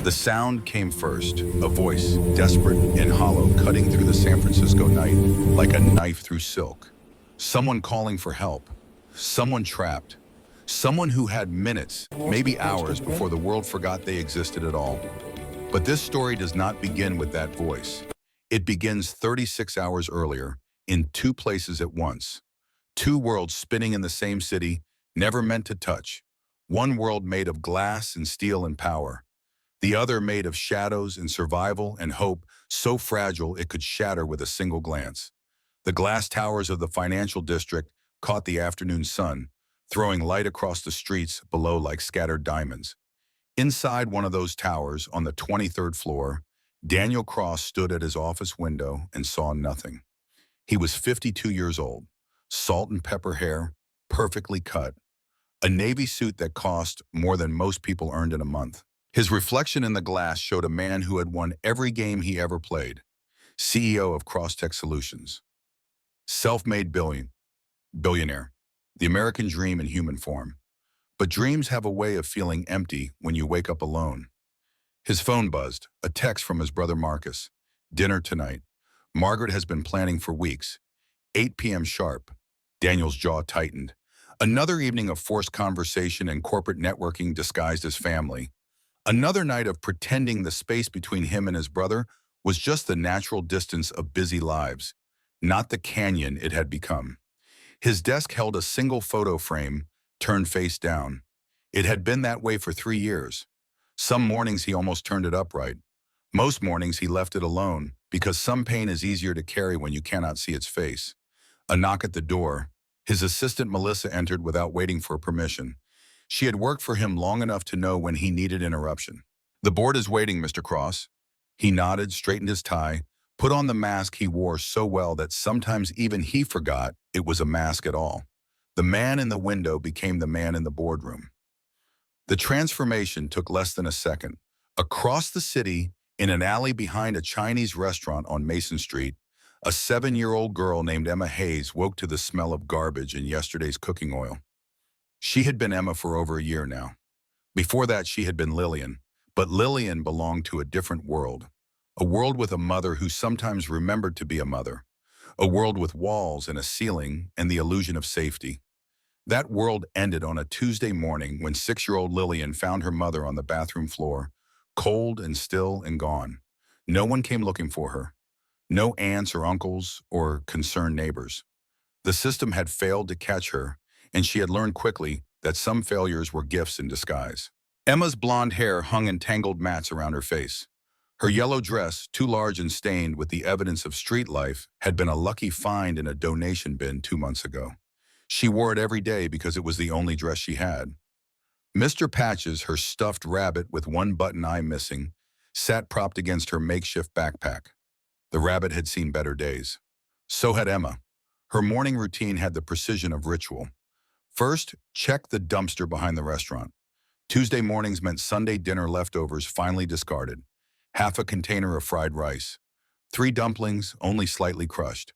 The sound came first, a voice, desperate and hollow, cutting through the San Francisco night like a knife through silk. Someone calling for help. Someone trapped. Someone who had minutes, maybe hours, before the world forgot they existed at all. But this story does not begin with that voice. It begins 36 hours earlier, in two places at once. Two worlds spinning in the same city, never meant to touch. One world made of glass and steel and power. The other made of shadows and survival and hope, so fragile it could shatter with a single glance. The glass towers of the financial district caught the afternoon sun, throwing light across the streets below like scattered diamonds. Inside one of those towers, on the 23rd floor, Daniel Cross stood at his office window and saw nothing. He was 52 years old, salt and pepper hair, perfectly cut, a navy suit that cost more than most people earned in a month. His reflection in the glass showed a man who had won every game he ever played, CEO of Crosstech Solutions. Self-made billionaire, the American dream in human form. But dreams have a way of feeling empty when you wake up alone. His phone buzzed, a text from his brother Marcus. Dinner tonight. Margaret has been planning for weeks. 8 p.m. sharp. Daniel's jaw tightened. Another evening of forced conversation and corporate networking disguised as family. Another night of pretending the space between him and his brother was just the natural distance of busy lives, not the canyon it had become. His desk held a single photo frame, turned face down. It had been that way for 3 years. Some mornings he almost turned it upright. Most mornings he left it alone, because some pain is easier to carry when you cannot see its face. A knock at the door. His assistant Melissa entered without waiting for permission. She had worked for him long enough to know when he needed interruption. "The board is waiting, Mr. Cross." He nodded, straightened his tie, put on the mask he wore so well that sometimes even he forgot it was a mask at all. The man in the window became the man in the boardroom. The transformation took less than a second. Across the city, in an alley behind a Chinese restaurant on Mason Street, a 7-year-old girl named Emma Hayes woke to the smell of garbage in yesterday's cooking oil. She had been Emma for over a year now. Before that, she had been Lillian, but Lillian belonged to a different world. A world with a mother who sometimes remembered to be a mother. A world with walls and a ceiling and the illusion of safety. That world ended on a Tuesday morning when 6-year-old Lillian found her mother on the bathroom floor, cold and still and gone. No one came looking for her. No aunts or uncles or concerned neighbors. The system had failed to catch her, and she had learned quickly that some failures were gifts in disguise. Emma's blonde hair hung in tangled mats around her face. Her yellow dress, too large and stained with the evidence of street life, had been a lucky find in a donation bin 2 months ago. She wore it every day because it was the only dress she had. Mr. Patches, her stuffed rabbit with one button eye missing, sat propped against her makeshift backpack. The rabbit had seen better days. So had Emma. Her morning routine had the precision of ritual. First, check the dumpster behind the restaurant. Tuesday mornings meant Sunday dinner leftovers finally discarded. Half a container of fried rice. 3 dumplings, only slightly crushed.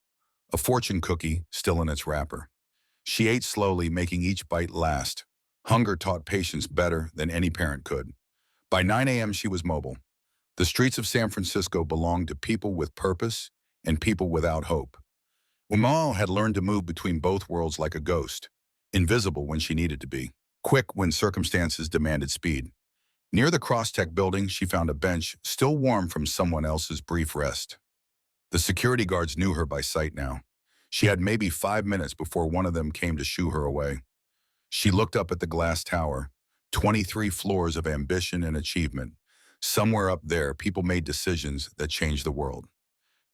A fortune cookie, still in its wrapper. She ate slowly, making each bite last. Hunger taught patience better than any parent could. By 9 a.m. she was mobile. The streets of San Francisco belonged to people with purpose and people without hope. Umao had learned to move between both worlds like a ghost. Invisible when she needed to be, quick when circumstances demanded speed. Near the Crosstech building, she found a bench, still warm from someone else's brief rest. The security guards knew her by sight now. She had maybe 5 minutes before one of them came to shoo her away. She looked up at the glass tower, 23 floors of ambition and achievement. Somewhere up there, people made decisions that changed the world.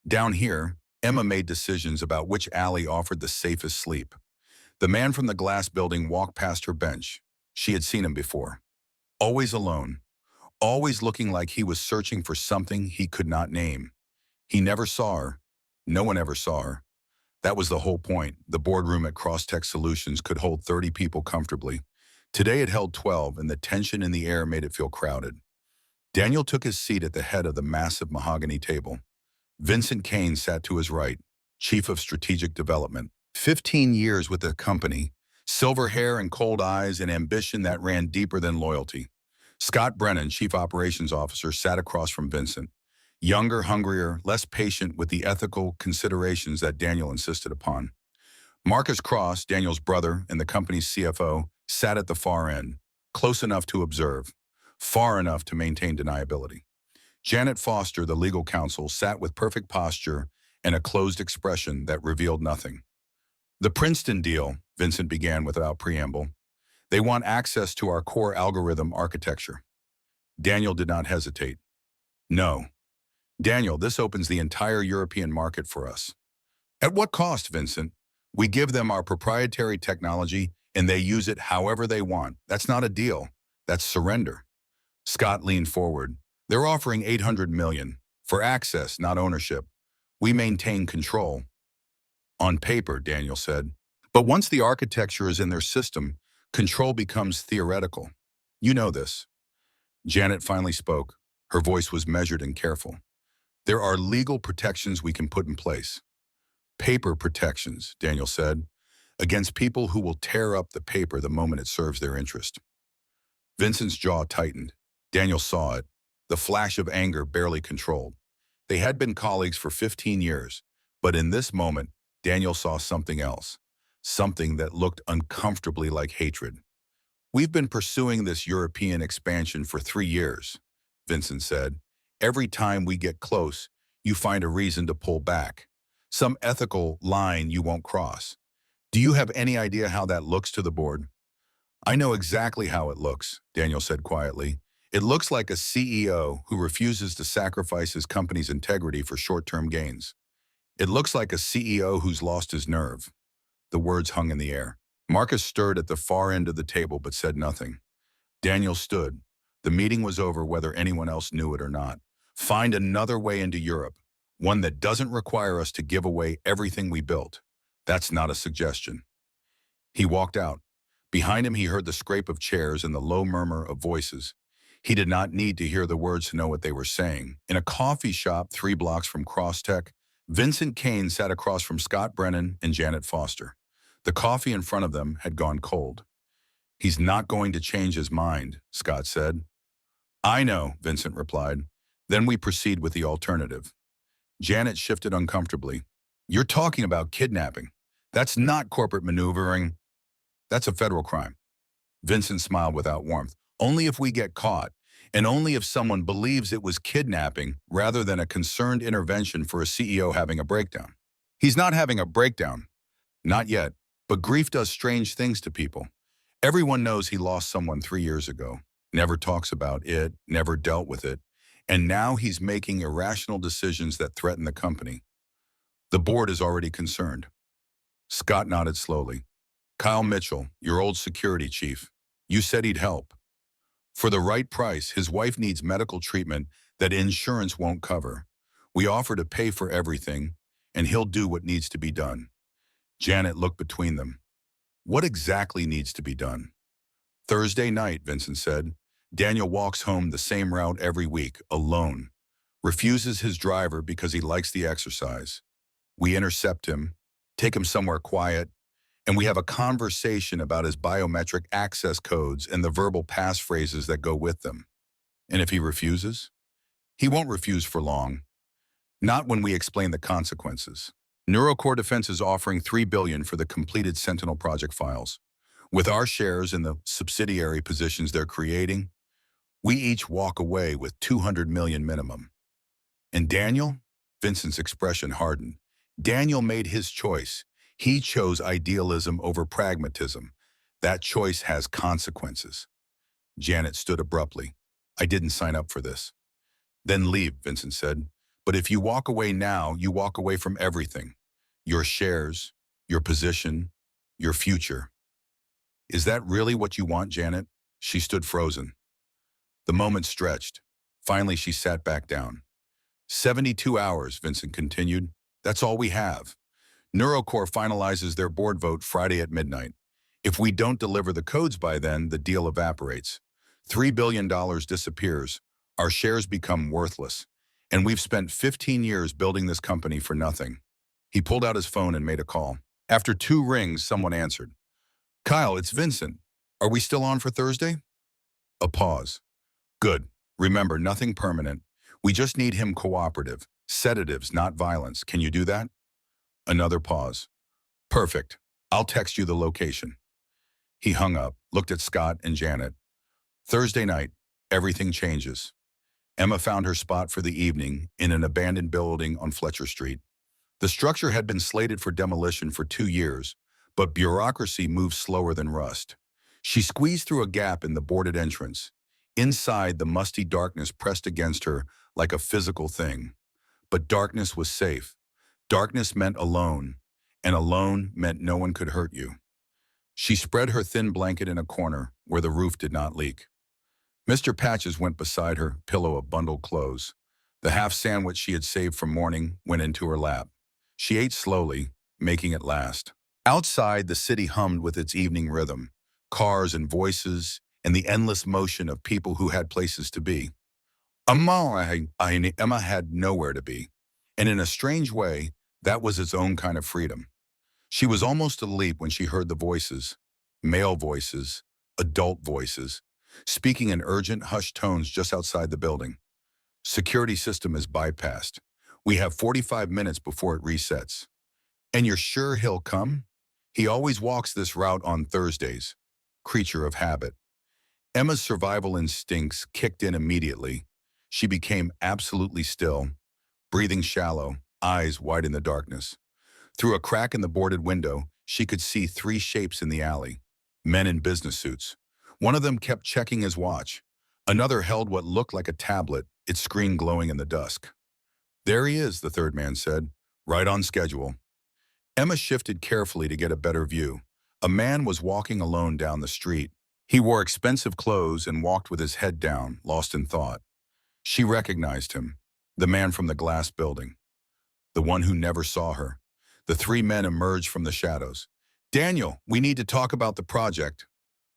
Down here, Emma made decisions about which alley offered the safest sleep. The man from the glass building walked past her bench. She had seen him before. Always alone. Always looking like he was searching for something he could not name. He never saw her. No one ever saw her. That was the whole point. The boardroom at Crosstech Solutions could hold 30 people comfortably. Today it held 12, and the tension in the air made it feel crowded. Daniel took his seat at the head of the massive mahogany table. Vincent Kane sat to his right, Chief of Strategic Development. 15 years with the company, silver hair and cold eyes and ambition that ran deeper than loyalty. Scott Brennan, Chief Operations Officer, sat across from Vincent. Younger, hungrier, less patient with the ethical considerations that Daniel insisted upon. Marcus Cross, Daniel's brother and the company's CFO, sat at the far end, close enough to observe, far enough to maintain deniability. Janet Foster, the legal counsel, sat with perfect posture and a closed expression that revealed nothing. The Princeton deal, Vincent began without preamble. They want access to our core algorithm architecture. Daniel did not hesitate. No. Daniel, this opens the entire European market for us. At what cost, Vincent? We give them our proprietary technology and they use it however they want. That's not a deal. That's surrender. Scott leaned forward. They're offering $800 million for access, not ownership. We maintain control. On paper, Daniel said. But once the architecture is in their system, control becomes theoretical. You know this. Janet finally spoke. Her voice was measured and careful. There are legal protections we can put in place. Paper protections, Daniel said, against people who will tear up the paper the moment it serves their interest. Vincent's jaw tightened. Daniel saw it, the flash of anger barely controlled. They had been colleagues for 15 years, but in this moment, Daniel saw something else, something that looked uncomfortably like hatred. We've been pursuing this European expansion for 3 years, Vincent said. Every time we get close, you find a reason to pull back. Some ethical line you won't cross. Do you have any idea how that looks to the board? I know exactly how it looks, Daniel said quietly. It looks like a CEO who refuses to sacrifice his company's integrity for short-term gains. It looks like a CEO who's lost his nerve. The words hung in the air. Marcus stirred at the far end of the table but said nothing. Daniel stood. The meeting was over whether anyone else knew it or not. Find another way into Europe, one that doesn't require us to give away everything we built. That's not a suggestion. He walked out. Behind him, he heard the scrape of chairs and the low murmur of voices. He did not need to hear the words to know what they were saying. In a coffee shop 3 blocks from Crosstech, Vincent Kane sat across from Scott Brennan and Janet Foster. The coffee in front of them had gone cold. He's not going to change his mind, Scott said. I know, Vincent replied. Then we proceed with the alternative. Janet shifted uncomfortably. You're talking about kidnapping. That's not corporate maneuvering. That's a federal crime. Vincent smiled without warmth. Only if we get caught, and only if someone believes it was kidnapping rather than a concerned intervention for a CEO having a breakdown. He's not having a breakdown. Not yet, but grief does strange things to people. Everyone knows he lost someone 3 years ago, never talks about it, never dealt with it, and now he's making irrational decisions that threaten the company. The board is already concerned. Scott nodded slowly. Kyle Mitchell, your old security chief, you said he'd help. For the right price, his wife needs medical treatment that insurance won't cover. We offer to pay for everything, and he'll do what needs to be done. Janet looked between them. What exactly needs to be done? Thursday night, Vincent said. Daniel walks home the same route every week, alone. Refuses his driver because he likes the exercise. We intercept him, take him somewhere quiet, and we have a conversation about his biometric access codes and the verbal passphrases that go with them. And if he refuses? He won't refuse for long. Not when we explain the consequences. Neurocore Defense is offering $3 billion for the completed Sentinel project files. With our shares in the subsidiary positions they're creating, we each walk away with $200 million minimum. And Daniel? Vincent's expression hardened. Daniel made his choice. He chose idealism over pragmatism. That choice has consequences. Janet stood abruptly. I didn't sign up for this. Then leave, Vincent said. But if you walk away now, you walk away from everything. Your shares, your position, your future. Is that really what you want, Janet? She stood frozen. The moment stretched. Finally, she sat back down. 72 hours, Vincent continued. That's all we have. Neurocore finalizes their board vote Friday at midnight. If we don't deliver the codes by then, the deal evaporates. $3 billion disappears. Our shares become worthless. And we've spent 15 years building this company for nothing. He pulled out his phone and made a call. After 2 rings, someone answered. Kyle, it's Vincent. Are we still on for Thursday? A pause. Good. Remember, nothing permanent. We just need him cooperative. Sedatives, not violence. Can you do that? Another pause. Perfect. I'll text you the location. He hung up, looked at Scott and Janet. Thursday night, everything changes. Emma found her spot for the evening in an abandoned building on Fletcher Street. The structure had been slated for demolition for 2 years, but bureaucracy moved slower than rust. She squeezed through a gap in the boarded entrance. Inside, the musty darkness pressed against her like a physical thing. But darkness was safe. Darkness meant alone, and alone meant no one could hurt you. She spread her thin blanket in a corner where the roof did not leak. Mr. Patches went beside her, pillow of bundled clothes. The half sandwich she had saved from morning went into her lap. She ate slowly, making it last. Outside, the city hummed with its evening rhythm, cars and voices, and the endless motion of people who had places to be. Emma had nowhere to be, and in a strange way, that was its own kind of freedom. She was almost asleep when she heard the voices, male voices, adult voices, speaking in urgent, hushed tones just outside the building. Security system is bypassed. We have 45 minutes before it resets. And you're sure he'll come? He always walks this route on Thursdays. Creature of habit. Emma's survival instincts kicked in immediately. She became absolutely still, breathing shallow, eyes wide in the darkness. Through a crack in the boarded window, she could see 3 shapes in the alley. Men in business suits. One of them kept checking his watch. Another held what looked like a tablet, its screen glowing in the dusk. There he is, the third man said, right on schedule. Emma shifted carefully to get a better view. A man was walking alone down the street. He wore expensive clothes and walked with his head down, lost in thought. She recognized him, the man from the glass building, the one who never saw her. The 3 men emerged from the shadows. Daniel, we need to talk about the project.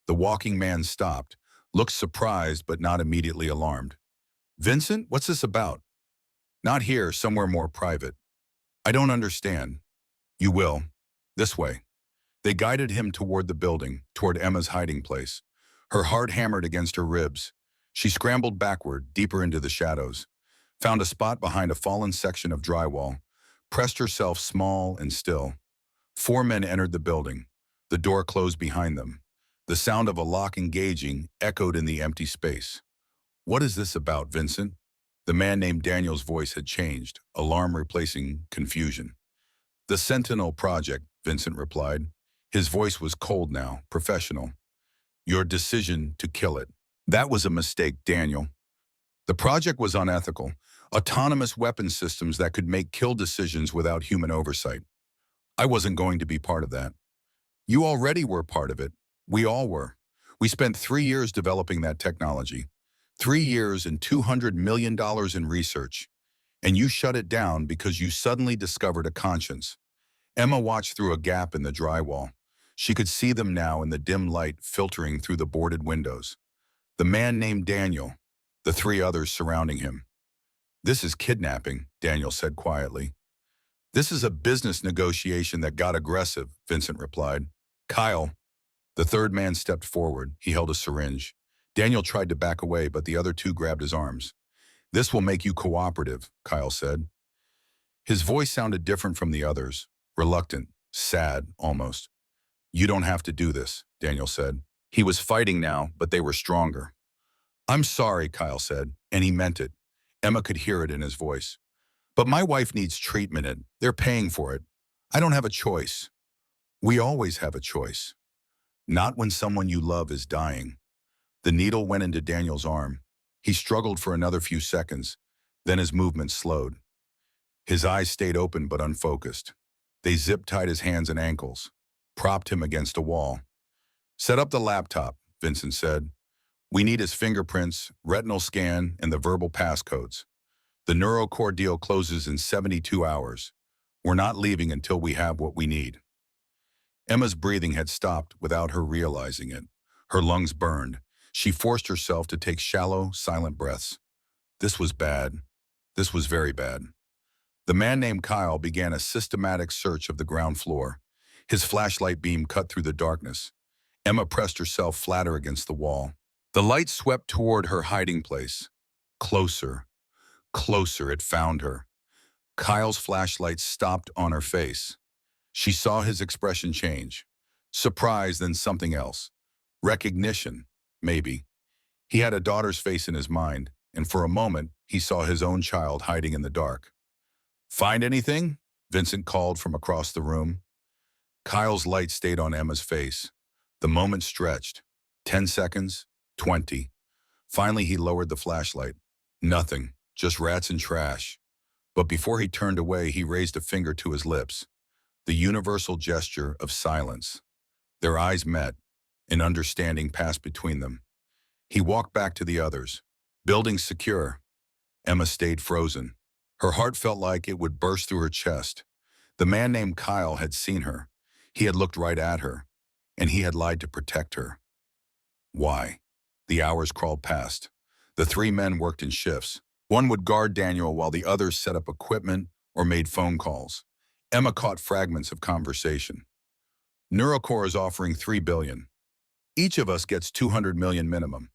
The walking man stopped, looked surprised but not immediately alarmed. Vincent, what's this about? Not here, somewhere more private. I don't understand. You will. This way. They guided him toward the building, toward Emma's hiding place. Her heart hammered against her ribs. She scrambled backward, deeper into the shadows, found a spot behind a fallen section of drywall, pressed herself small and still. 4 men entered the building. The door closed behind them. The sound of a lock engaging echoed in the empty space. What is this about, Vincent? The man named Daniel's voice had changed, alarm replacing confusion. The Sentinel Project, Vincent replied. His voice was cold now, professional. Your decision to kill it. That was a mistake, Daniel. The project was unethical. Autonomous weapon systems that could make kill decisions without human oversight. I wasn't going to be part of that. You already were part of it. We all were. We spent 3 years developing that technology. 3 years and $200 million in research. And you shut it down because you suddenly discovered a conscience. Emma watched through a gap in the drywall. She could see them now in the dim light filtering through the boarded windows. The man named Daniel, the 3 others surrounding him. This is kidnapping, Daniel said quietly. This is a business negotiation that got aggressive, Vincent replied. Kyle. The third man stepped forward. He held a syringe. Daniel tried to back away, but the other 2 grabbed his arms. This will make you cooperative, Kyle said. His voice sounded different from the others, reluctant, sad, almost. You don't have to do this, Daniel said. He was fighting now, but they were stronger. I'm sorry, Kyle said, and he meant it. Emma could hear it in his voice. But my wife needs treatment and they're paying for it. I don't have a choice. We always have a choice. Not when someone you love is dying. The needle went into Daniel's arm. He struggled for another few seconds. Then his movement slowed. His eyes stayed open but unfocused. They zip-tied his hands and ankles, propped him against a wall. Set up the laptop, Vincent said. We need his fingerprints, retinal scan, and the verbal passcodes. The neurocore deal closes in 72 hours. We're not leaving until we have what we need. Emma's breathing had stopped without her realizing it. Her lungs burned. She forced herself to take shallow, silent breaths. This was bad. This was very bad. The man named Kyle began a systematic search of the ground floor. His flashlight beam cut through the darkness. Emma pressed herself flatter against the wall. The light swept toward her hiding place. Closer, closer, it found her. Kyle's flashlight stopped on her face. She saw his expression change. Surprise, then something else. Recognition, maybe. He had a daughter's face in his mind, and for a moment, he saw his own child hiding in the dark. "Find anything?" Vincent called from across the room. Kyle's light stayed on Emma's face. The moment stretched. 10 seconds, 20. Finally, he lowered the flashlight. Nothing, just rats and trash. But before he turned away, he raised a finger to his lips. The universal gesture of silence. Their eyes met. An understanding passed between them. He walked back to the others. Building secure. Emma stayed frozen. Her heart felt like it would burst through her chest. The man named Kyle had seen her. He had looked right at her, and he had lied to protect her. Why? The hours crawled past. The three men worked in shifts. One would guard Daniel while the others set up equipment or made phone calls. Emma caught fragments of conversation. Neurocore is offering $3 billion. Each of us gets $200 million minimum.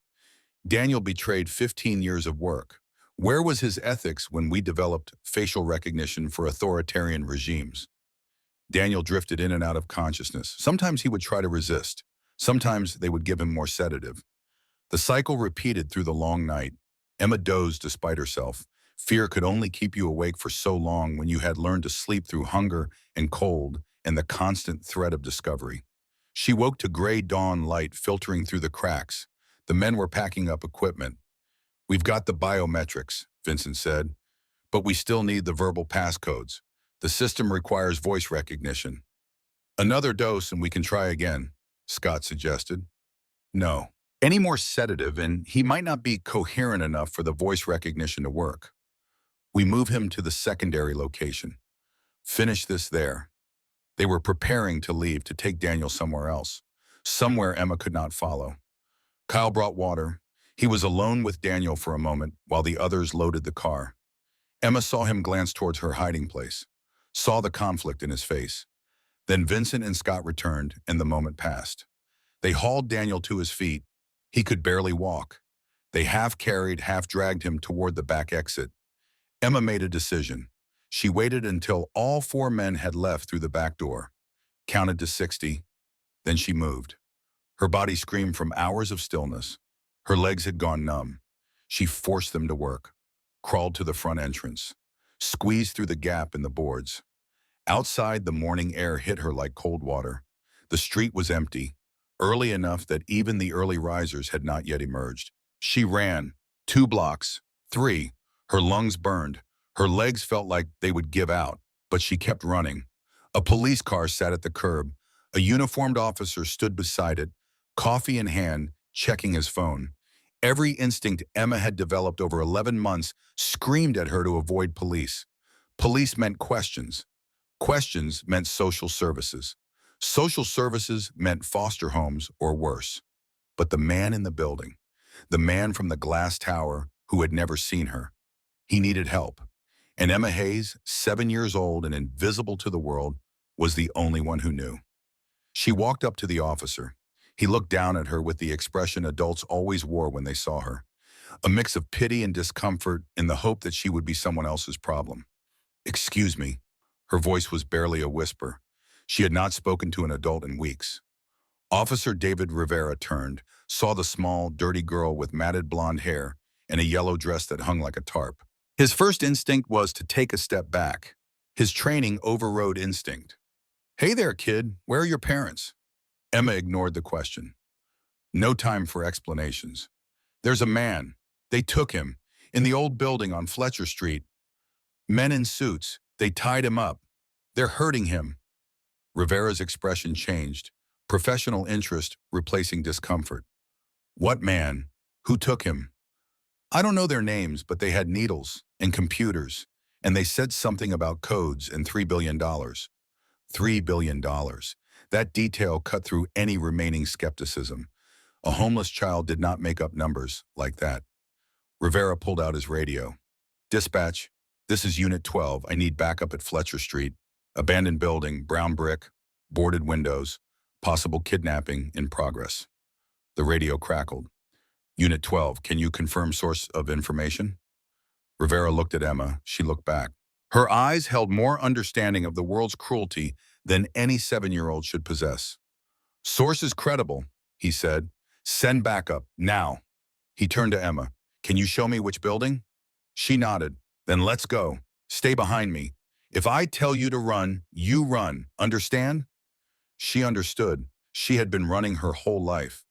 Daniel betrayed 15 years of work. Where was his ethics when we developed facial recognition for authoritarian regimes? Daniel drifted in and out of consciousness. Sometimes he would try to resist. Sometimes they would give him more sedative. The cycle repeated through the long night. Emma dozed despite herself. Fear could only keep you awake for so long when you had learned to sleep through hunger and cold and the constant threat of discovery. She woke to gray dawn light filtering through the cracks. The men were packing up equipment. "We've got the biometrics," Vincent said, "but we still need the verbal passcodes. The system requires voice recognition." "Another dose and we can try again," Scott suggested. "No. Any more sedative and he might not be coherent enough for the voice recognition to work. We move him to the secondary location. Finish this there." They were preparing to leave to take Daniel somewhere else, somewhere Emma could not follow. Kyle brought water. He was alone with Daniel for a moment while the others loaded the car. Emma saw him glance towards her hiding place, saw the conflict in his face. Then Vincent and Scott returned, and the moment passed. They hauled Daniel to his feet. He could barely walk. They half-carried, half-dragged him toward the back exit. Emma made a decision. She waited until all four men had left through the back door, counted to 60, then she moved. Her body screamed from hours of stillness. Her legs had gone numb. She forced them to work, crawled to the front entrance, squeezed through the gap in the boards. Outside, the morning air hit her like cold water. The street was empty, early enough that even the early risers had not yet emerged. She ran, 2 blocks, 3. Her lungs burned. Her legs felt like they would give out, but she kept running. A police car sat at the curb. A uniformed officer stood beside it, coffee in hand, checking his phone. Every instinct Emma had developed over 11 months screamed at her to avoid police. Police meant questions. Questions meant social services. Social services meant foster homes or worse. But the man in the building, the man from the glass tower who had never seen her, he needed help. And Emma Hayes, 7 years old and invisible to the world, was the only one who knew. She walked up to the officer. He looked down at her with the expression adults always wore when they saw her, a mix of pity and discomfort in the hope that she would be someone else's problem. "Excuse me." Her voice was barely a whisper. She had not spoken to an adult in weeks. Officer David Rivera turned, saw the small, dirty girl with matted blonde hair and a yellow dress that hung like a tarp. His first instinct was to take a step back. His training overrode instinct. "Hey there, kid, where are your parents?" Emma ignored the question. No time for explanations. "There's a man. They took him. In the old building on Fletcher Street. Men in suits. They tied him up. They're hurting him." Rivera's expression changed, professional interest replacing discomfort. "What man? Who took him?" "I don't know their names, but they had needles and computers, and they said something about codes and $3 billion. $3 billion. That detail cut through any remaining skepticism. A homeless child did not make up numbers like that. Rivera pulled out his radio. "Dispatch, this is Unit 12. I need backup at Fletcher Street. Abandoned building, brown brick, boarded windows, possible kidnapping in progress." The radio crackled. Unit 12, can you confirm source of information? Rivera looked at Emma. She looked back. Her eyes held more understanding of the world's cruelty than any 7-year-old should possess. Source is credible, he said. Send backup, now. He turned to Emma. Can you show me which building? She nodded. Then let's go. Stay behind me. If I tell you to run, you run. Understand? She understood. She had been running her whole life.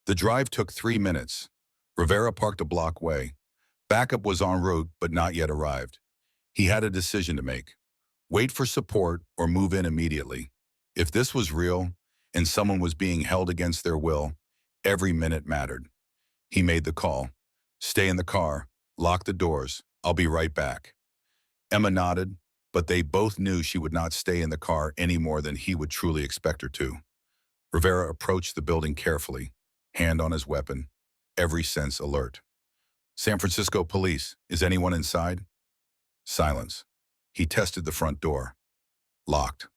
The drive took 3 minutes. Rivera parked a block away. Backup was en route, but not yet arrived. He had a decision to make. Wait for support or move in immediately. If this was real, and someone was being held against their will, every minute mattered. He made the call. Stay in the car. Lock the doors. I'll be right back. Emma nodded, but they both knew she would not stay in the car any more than he would truly expect her to. Rivera approached the building carefully, hand on his weapon, every sense alert. San Francisco police, is anyone inside? Silence. He tested the front door. Locked.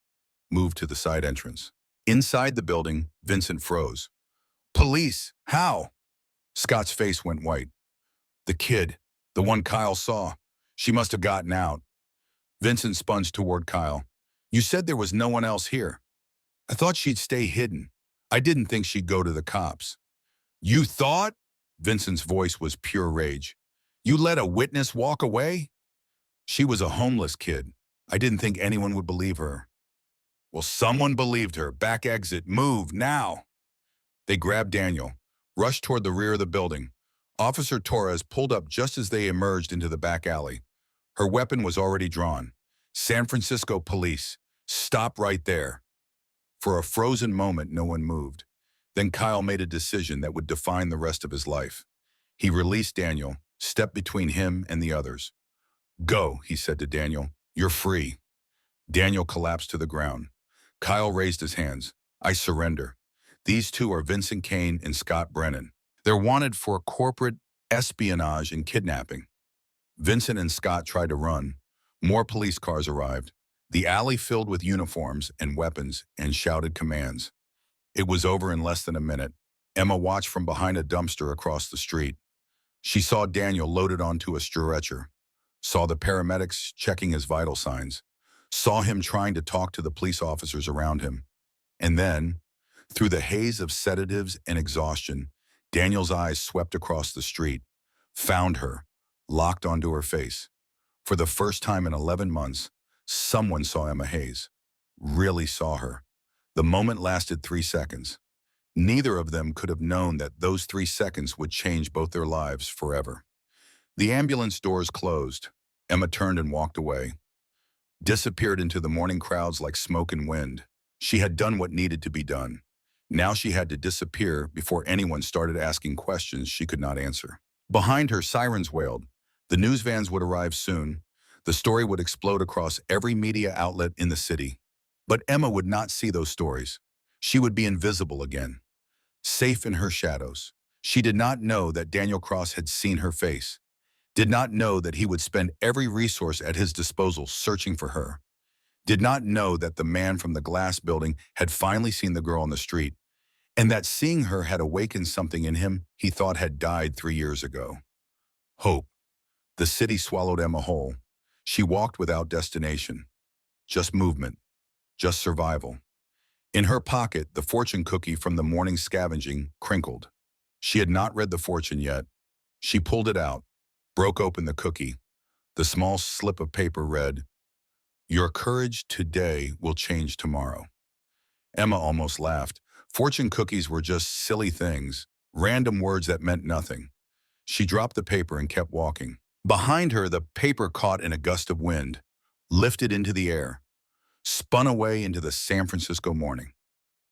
Moved to the side entrance. Inside the building, Vincent froze. Police, how? Scott's face went white. The kid, the one Kyle saw. She must have gotten out. Vincent sponged toward Kyle. You said there was no one else here. I thought she'd stay hidden. I didn't think she'd go to the cops. You thought? Vincent's voice was pure rage. You let a witness walk away? She was a homeless kid. I didn't think anyone would believe her. Well, someone believed her. Back exit. Move, now. They grabbed Daniel, rushed toward the rear of the building. Officer Torres pulled up just as they emerged into the back alley. Her weapon was already drawn. San Francisco police, stop right there. For a frozen moment, no one moved. Then Kyle made a decision that would define the rest of his life. He released Daniel, stepped between him and the others. Go, he said to Daniel. You're free. Daniel collapsed to the ground. Kyle raised his hands. I surrender. These two are Vincent Kane and Scott Brennan. They're wanted for corporate espionage and kidnapping. Vincent and Scott tried to run. More police cars arrived. The alley filled with uniforms and weapons and shouted commands. It was over in less than a minute. Emma watched from behind a dumpster across the street. She saw Daniel loaded onto a stretcher, saw the paramedics checking his vital signs, saw him trying to talk to the police officers around him. And then, through the haze of sedatives and exhaustion, Daniel's eyes swept across the street, found her, locked onto her face. For the first time in 11 months, someone saw Emma Hayes, really saw her. The moment lasted 3 seconds. Neither of them could have known that those 3 seconds would change both their lives forever. The ambulance doors closed. Emma turned and walked away, disappeared into the morning crowds like smoke and wind. She had done what needed to be done. Now she had to disappear before anyone started asking questions she could not answer. Behind her, sirens wailed. The news vans would arrive soon. The story would explode across every media outlet in the city. But Emma would not see those stories. She would be invisible again, safe in her shadows. She did not know that Daniel Cross had seen her face, did not know that he would spend every resource at his disposal searching for her, did not know that the man from the glass building had finally seen the girl on the street, and that seeing her had awakened something in him he thought had died 3 years ago. Hope. The city swallowed Emma whole. She walked without destination, just movement, just survival. In her pocket, the fortune cookie from the morning scavenging crinkled. She had not read the fortune yet. She pulled it out, broke open the cookie. The small slip of paper read, "Your courage today will change tomorrow." Emma almost laughed. Fortune cookies were just silly things, random words that meant nothing. She dropped the paper and kept walking. Behind her, the paper caught in a gust of wind, lifted into the air, spun away into the San Francisco morning.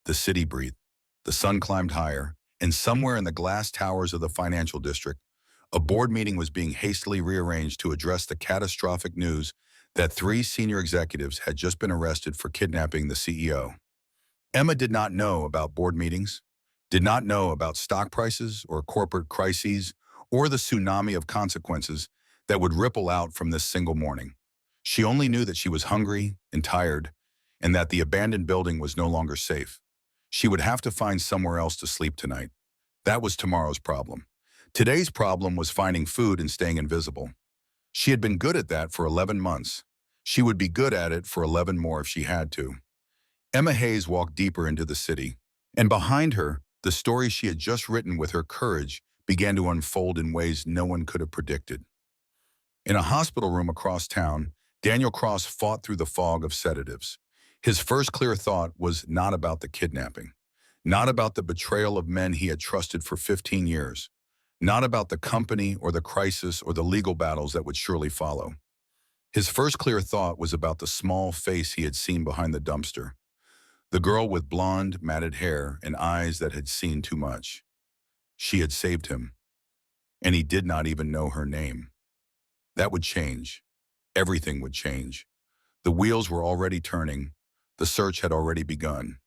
The city breathed. The sun climbed higher, and somewhere in the glass towers of the financial district, a board meeting was being hastily rearranged to address the catastrophic news that 3 senior executives had just been arrested for kidnapping the CEO. Emma did not know about board meetings, did not know about stock prices or corporate crises or the tsunami of consequences that would ripple out from this single morning. She only knew that she was hungry and tired, and that the abandoned building was no longer safe. She would have to find somewhere else to sleep tonight. That was tomorrow's problem. Today's problem was finding food and staying invisible. She had been good at that for 11 months. She would be good at it for 11 more if she had to. Emma Hayes walked deeper into the city, and behind her, the story she had just written with her courage began to unfold in ways no one could have predicted. In a hospital room across town, Daniel Cross fought through the fog of sedatives. His first clear thought was not about the kidnapping, not about the betrayal of men he had trusted for 15 years, not about the company or the crisis or the legal battles that would surely follow. His first clear thought was about the small face he had seen behind the dumpster, the girl with blonde, matted hair and eyes that had seen too much. She had saved him, and he did not even know her name. That would change. Everything would change. The wheels were already turning. The search had already begun.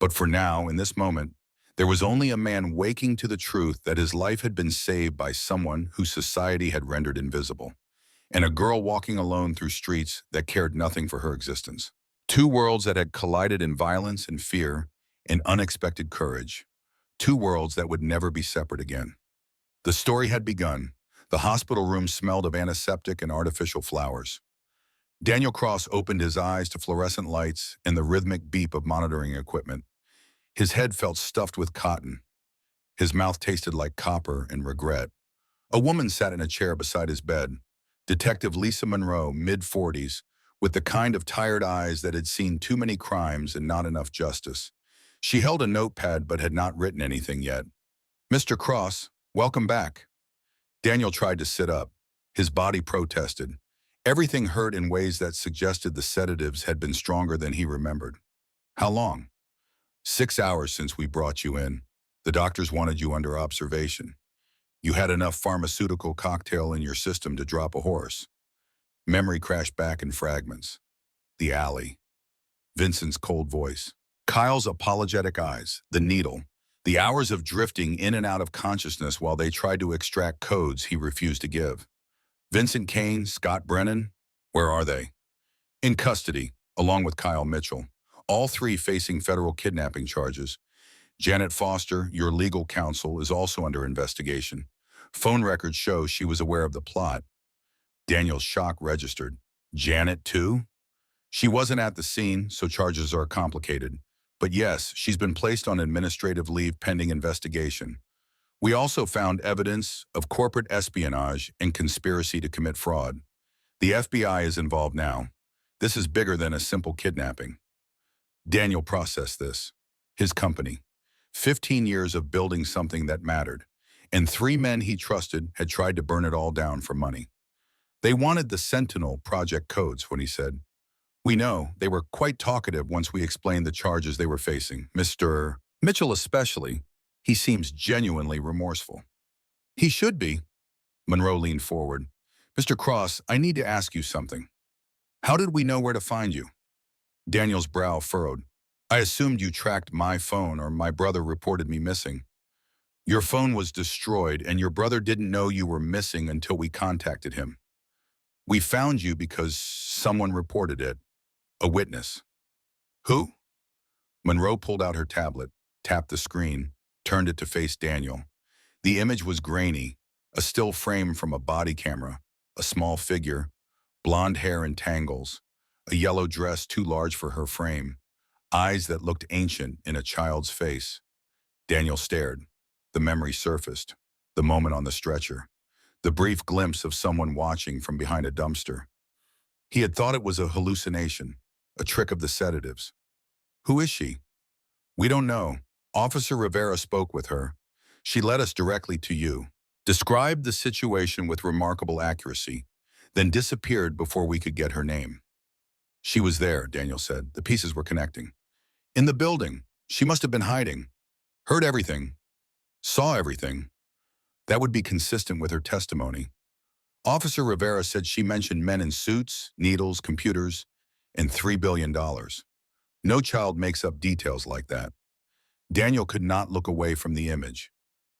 But for now, in this moment, there was only a man waking to the truth that his life had been saved by someone whose society had rendered invisible, and a girl walking alone through streets that cared nothing for her existence. Two worlds that had collided in violence and fear and unexpected courage. Two worlds that would never be separate again. The story had begun. The hospital room smelled of antiseptic and artificial flowers. Daniel Cross opened his eyes to fluorescent lights and the rhythmic beep of monitoring equipment. His head felt stuffed with cotton. His mouth tasted like copper and regret. A woman sat in a chair beside his bed, Detective Lisa Monroe, mid-40s, with the kind of tired eyes that had seen too many crimes and not enough justice. She held a notepad but had not written anything yet. "Mr. Cross, welcome back." Daniel tried to sit up. His body protested. Everything hurt in ways that suggested the sedatives had been stronger than he remembered. "How long?" 6 hours since we brought you in. The doctors wanted you under observation. You had enough pharmaceutical cocktail in your system to drop a horse." Memory crashed back in fragments. The alley. Vincent's cold voice. Kyle's apologetic eyes. The needle. The hours of drifting in and out of consciousness while they tried to extract codes he refused to give. Vincent Kane, Scott Brennan, where are they? In custody, along with Kyle Mitchell. All three facing federal kidnapping charges. Janet Foster, your legal counsel, is also under investigation. Phone records show she was aware of the plot. Daniel's shock registered. Janet, too? She wasn't at the scene, so charges are complicated. But yes, she's been placed on administrative leave pending investigation. We also found evidence of corporate espionage and conspiracy to commit fraud. The FBI is involved now. This is bigger than a simple kidnapping. Daniel processed this. His company. 15 years of building something that mattered, and 3 men he trusted had tried to burn it all down for money. They wanted the Sentinel project codes when he said, "We know." They were quite talkative once we explained the charges they were facing. Mr. Mitchell especially, he seems genuinely remorseful. "He should be." Monroe leaned forward. "Mr. Cross, I need to ask you something. How did we know where to find you?" Daniel's brow furrowed. "I assumed you tracked my phone or my brother reported me missing. Your phone was destroyed and your brother didn't know you were missing until we contacted him. We found you because someone reported it. A witness." "Who?" Monroe pulled out her tablet, tapped the screen, turned it to face Daniel. The image was grainy, a still frame from a body camera, a small figure, blonde hair in tangles, a yellow dress too large for her frame, eyes that looked ancient in a child's face. Daniel stared. The memory surfaced. The moment on the stretcher. The brief glimpse of someone watching from behind a dumpster. He had thought it was a hallucination, a trick of the sedatives. "Who is she?" "We don't know. Officer Rivera spoke with her. She led us directly to you, described the situation with remarkable accuracy, then disappeared before we could get her name." "She was there," Daniel said. "The pieces were connecting. In the building. She must have been hiding. Heard everything. Saw everything. That would be consistent with her testimony. Officer Rivera said she mentioned men in suits, needles, computers, and $3 billion. No child makes up details like that." Daniel could not look away from the image.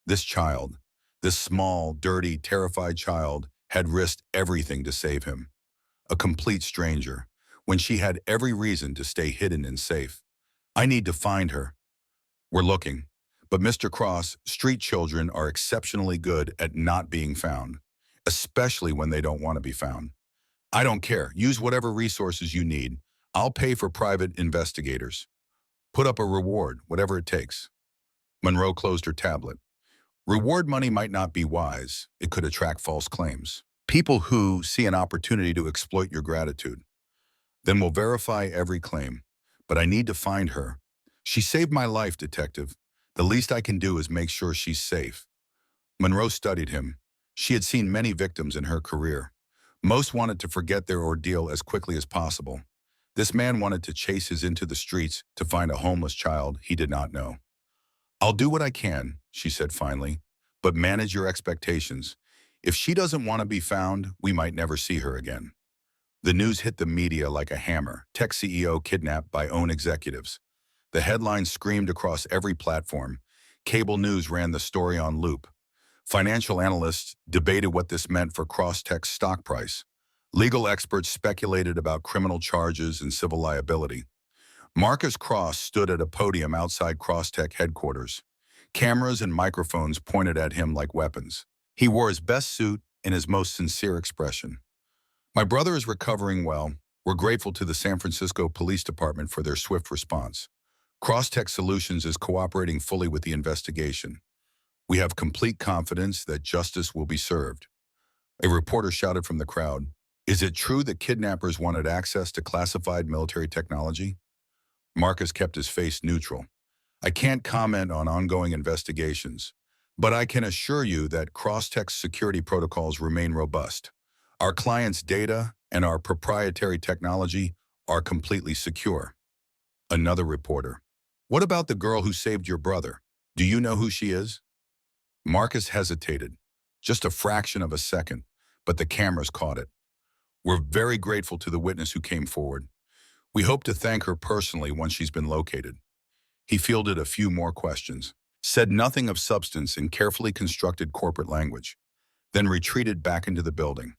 This child, this small, dirty, terrified child, had risked everything to save him. A complete stranger, when she had every reason to stay hidden and safe. "I need to find her." "We're looking. But Mr. Cross, street children are exceptionally good at not being found, especially when they don't want to be found. I don't care. Use whatever resources you need. I'll pay for private investigators. Put up a reward, whatever it takes. Monroe closed her tablet. Reward money might not be wise. It could attract false claims. People who see an opportunity to exploit your gratitude. Then we'll verify every claim. But I need to find her. She saved my life, detective. The least I can do is make sure she's safe. Monroe studied him. She had seen many victims in her career. Most wanted to forget their ordeal as quickly as possible. This man wanted to chase his into the streets to find a homeless child he did not know. I'll do what I can, she said finally, but manage your expectations. If she doesn't want to be found, we might never see her again. The news hit the media like a hammer. Tech CEO kidnapped by own executives. The headlines screamed across every platform. Cable news ran the story on loop. Financial analysts debated what this meant for Crosstech's stock price. Legal experts speculated about criminal charges and civil liability. Marcus Cross stood at a podium outside Crosstech headquarters. Cameras and microphones pointed at him like weapons. He wore his best suit and his most sincere expression. My brother is recovering well. We're grateful to the San Francisco Police Department for their swift response. Crosstech Solutions is cooperating fully with the investigation. We have complete confidence that justice will be served. A reporter shouted from the crowd, "Is it true that kidnappers wanted access to classified military technology?" Marcus kept his face neutral. I can't comment on ongoing investigations, but I can assure you that Crosstech's security protocols remain robust. Our clients' data and our proprietary technology are completely secure. Another reporter. What about the girl who saved your brother? Do you know who she is? Marcus hesitated, just a fraction of a second, but the cameras caught it. We're very grateful to the witness who came forward. We hope to thank her personally once she's been located. He fielded a few more questions, said nothing of substance in carefully constructed corporate language, then retreated back into the building.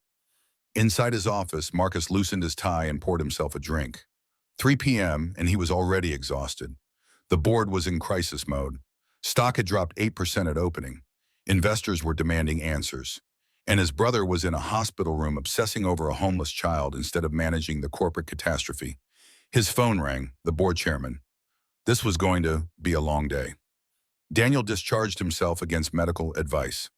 Inside his office, Marcus loosened his tie and poured himself a drink. 3 p.m., and he was already exhausted. The board was in crisis mode. Stock had dropped 8% at opening. Investors were demanding answers. And his brother was in a hospital room obsessing over a homeless child instead of managing the corporate catastrophe. His phone rang, the board chairman. This was going to be a long day. Daniel discharged himself against medical advice.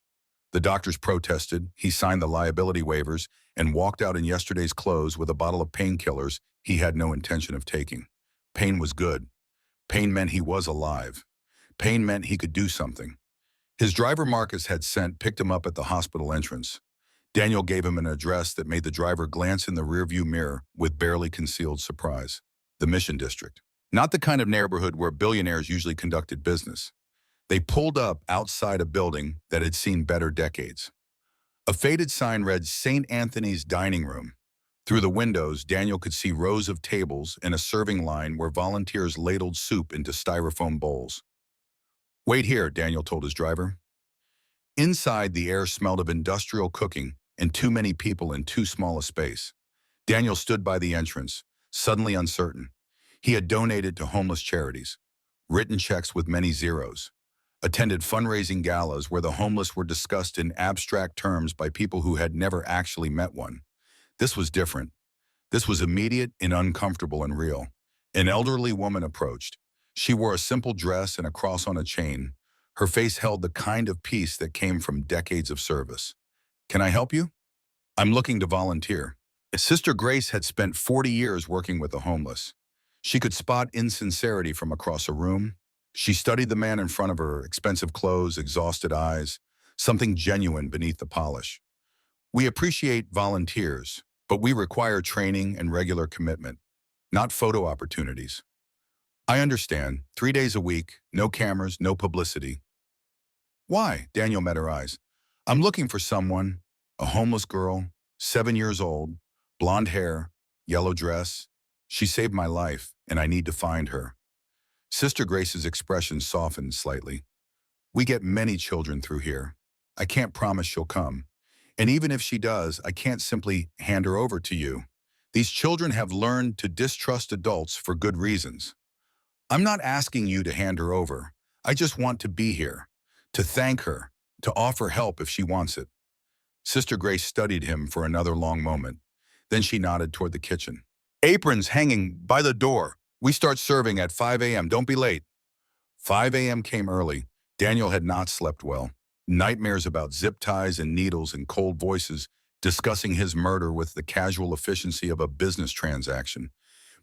The doctors protested, he signed the liability waivers, and walked out in yesterday's clothes with a bottle of painkillers he had no intention of taking. Pain was good. Pain meant he was alive. Pain meant he could do something. His driver Marcus had sent picked him up at the hospital entrance. Daniel gave him an address that made the driver glance in the rearview mirror with barely concealed surprise. The Mission District. Not the kind of neighborhood where billionaires usually conducted business. They pulled up outside a building that had seen better decades. A faded sign read St. Anthony's Dining Room. Through the windows, Daniel could see rows of tables and a serving line where volunteers ladled soup into styrofoam bowls. Wait here, Daniel told his driver. Inside, the air smelled of industrial cooking and too many people in too small a space. Daniel stood by the entrance, suddenly uncertain. He had donated to homeless charities, written checks with many zeros, attended fundraising galas where the homeless were discussed in abstract terms by people who had never actually met one. This was different. This was immediate and uncomfortable and real. An elderly woman approached. She wore a simple dress and a cross on a chain. Her face held the kind of peace that came from decades of service. Can I help you? I'm looking to volunteer. Sister Grace had spent 40 years working with the homeless. She could spot insincerity from across a room. She studied the man in front of her, expensive clothes, exhausted eyes, something genuine beneath the polish. We appreciate volunteers, but we require training and regular commitment, not photo opportunities. I understand. 3 days a week, no cameras, no publicity. Why? Daniel met her eyes. I'm looking for someone, a homeless girl, 7 years old, blonde hair, yellow dress. She saved my life, and I need to find her. Sister Grace's expression softened slightly. We get many children through here. I can't promise she'll come. And even if she does, I can't simply hand her over to you. These children have learned to distrust adults for good reasons. I'm not asking you to hand her over. I just want to be here, to thank her, to offer help if she wants it. Sister Grace studied him for another long moment. Then she nodded toward the kitchen. Aprons hanging by the door. We start serving at 5 a.m. Don't be late. 5 a.m. came early. Daniel had not slept well. Nightmares about zip ties and needles and cold voices discussing his murder with the casual efficiency of a business transaction.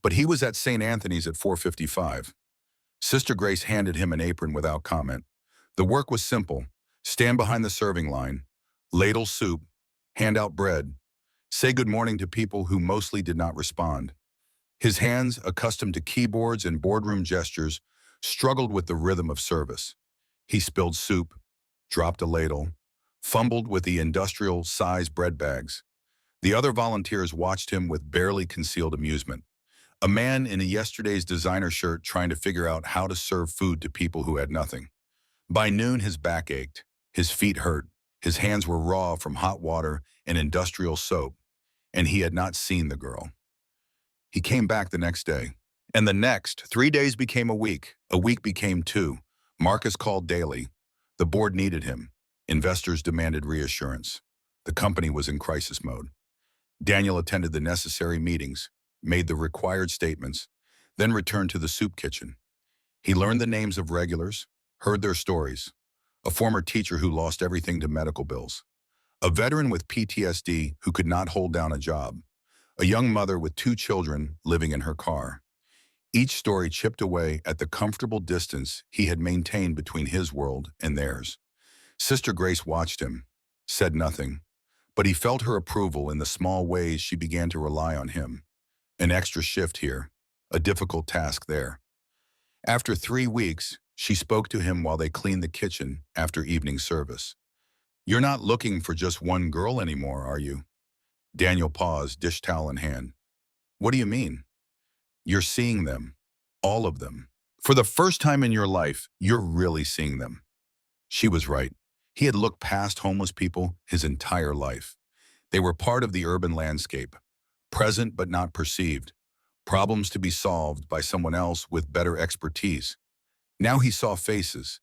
But he was at St. Anthony's at 4:55. Sister Grace handed him an apron without comment. The work was simple. Stand behind the serving line, ladle soup, hand out bread, say good morning to people who mostly did not respond. His hands, accustomed to keyboards and boardroom gestures, struggled with the rhythm of service. He spilled soup, dropped a ladle, fumbled with the industrial-sized bread bags. The other volunteers watched him with barely concealed amusement. A man in a yesterday's designer shirt trying to figure out how to serve food to people who had nothing. By noon, his back ached, his feet hurt, his hands were raw from hot water and industrial soap, and he had not seen the girl. He came back the next day. And the next, 3 days became a week became 2. Marcus called daily. The board needed him. Investors demanded reassurance. The company was in crisis mode. Daniel attended the necessary meetings, made the required statements, then returned to the soup kitchen. He learned the names of regulars, heard their stories. A former teacher who lost everything to medical bills. A veteran with PTSD who could not hold down a job. A young mother with 2 children living in her car. Each story chipped away at the comfortable distance he had maintained between his world and theirs. Sister Grace watched him, said nothing, but he felt her approval in the small ways she began to rely on him. An extra shift here, a difficult task there. After 3 weeks, she spoke to him while they cleaned the kitchen after evening service. You're not looking for just one girl anymore, are you? Daniel paused, dish towel in hand. What do you mean? You're seeing them, all of them. For the first time in your life, you're really seeing them. She was right. He had looked past homeless people his entire life. They were part of the urban landscape, present but not perceived, problems to be solved by someone else with better expertise. Now he saw faces,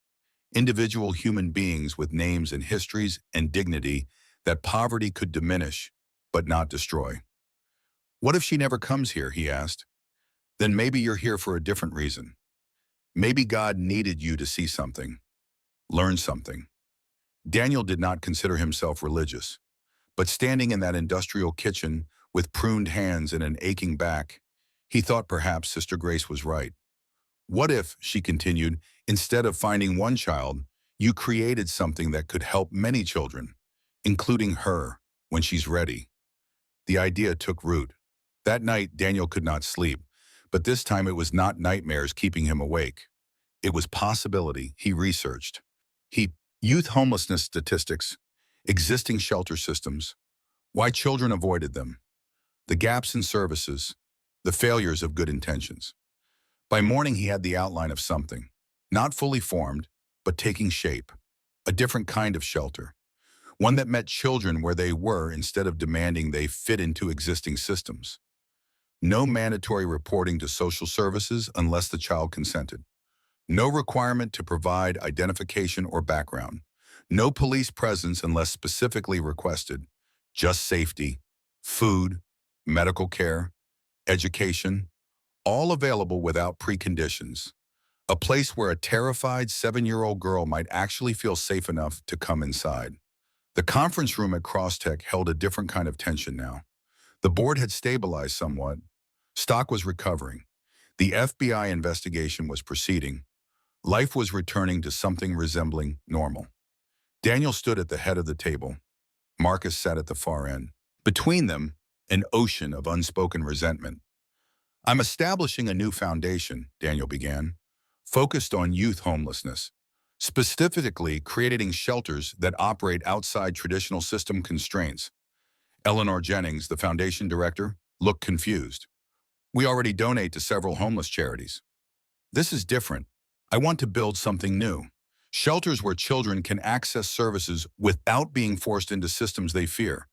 individual human beings with names and histories and dignity that poverty could diminish, but not destroy. What if she never comes here, he asked. Then maybe you're here for a different reason. Maybe God needed you to see something, learn something. Daniel did not consider himself religious, but standing in that industrial kitchen with pruned hands and an aching back, he thought perhaps Sister Grace was right. What if, she continued, instead of finding one child, you created something that could help many children, including her, when she's ready? The idea took root. That night, Daniel could not sleep, but this time it was not nightmares keeping him awake. It was possibility he researched. Youth homelessness statistics, existing shelter systems, why children avoided them, the gaps in services, the failures of good intentions. By morning, he had the outline of something, not fully formed, but taking shape, a different kind of shelter, one that met children where they were instead of demanding they fit into existing systems. No mandatory reporting to social services unless the child consented. No requirement to provide identification or background. No police presence unless specifically requested. Just safety, food, medical care, education, all available without preconditions. A place where a terrified 7-year-old girl might actually feel safe enough to come inside. The conference room at Crosstech held a different kind of tension now. The board had stabilized somewhat. Stock was recovering. The FBI investigation was proceeding. Life was returning to something resembling normal. Daniel stood at the head of the table. Marcus sat at the far end. Between them, an ocean of unspoken resentment. I'm establishing a new foundation, Daniel began, focused on youth homelessness, specifically creating shelters that operate outside traditional system constraints. Eleanor Jennings, the foundation director, looked confused. We already donate to several homeless charities. This is different. I want to build something new. Shelters where children can access services without being forced into systems they fear.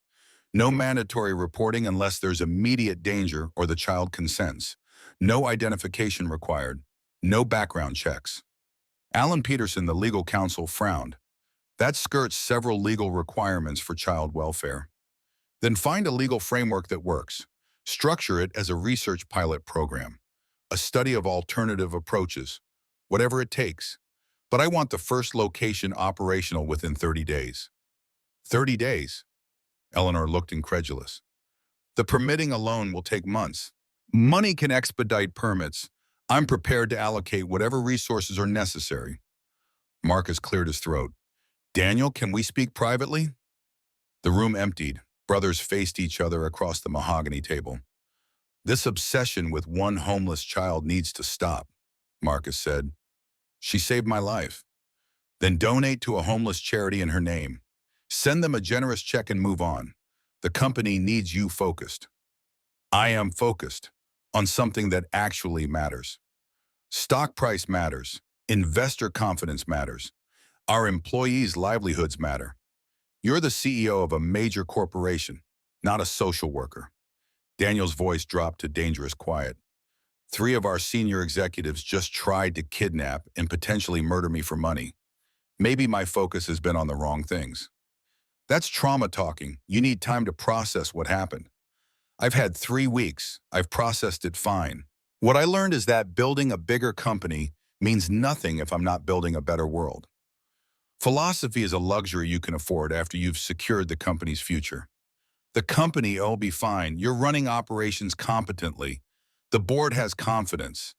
No mandatory reporting unless there's immediate danger or the child consents. No identification required. No background checks. Alan Peterson, the legal counsel, frowned. That skirts several legal requirements for child welfare. Then find a legal framework that works. Structure it as a research pilot program, a study of alternative approaches, whatever it takes. But I want the first location operational within 30 days. 30 days? Eleanor looked incredulous. The permitting alone will take months. Money can expedite permits. I'm prepared to allocate whatever resources are necessary. Marcus cleared his throat. Daniel, can we speak privately? The room emptied. Brothers faced each other across the mahogany table. This obsession with one homeless child needs to stop, Marcus said. She saved my life. Then donate to a homeless charity in her name. Send them a generous check and move on. The company needs you focused. I am focused on something that actually matters. Stock price matters. Investor confidence matters. Our employees' livelihoods matter. You're the CEO of a major corporation, not a social worker. Daniel's voice dropped to dangerous quiet. 3 of our senior executives just tried to kidnap and potentially murder me for money. Maybe my focus has been on the wrong things. That's trauma talking. You need time to process what happened. I've had 3 weeks. I've processed it fine. What I learned is that building a bigger company means nothing if I'm not building a better world. Philosophy is a luxury you can afford after you've secured the company's future. The company will be fine. You're running operations competently. The board has confidence.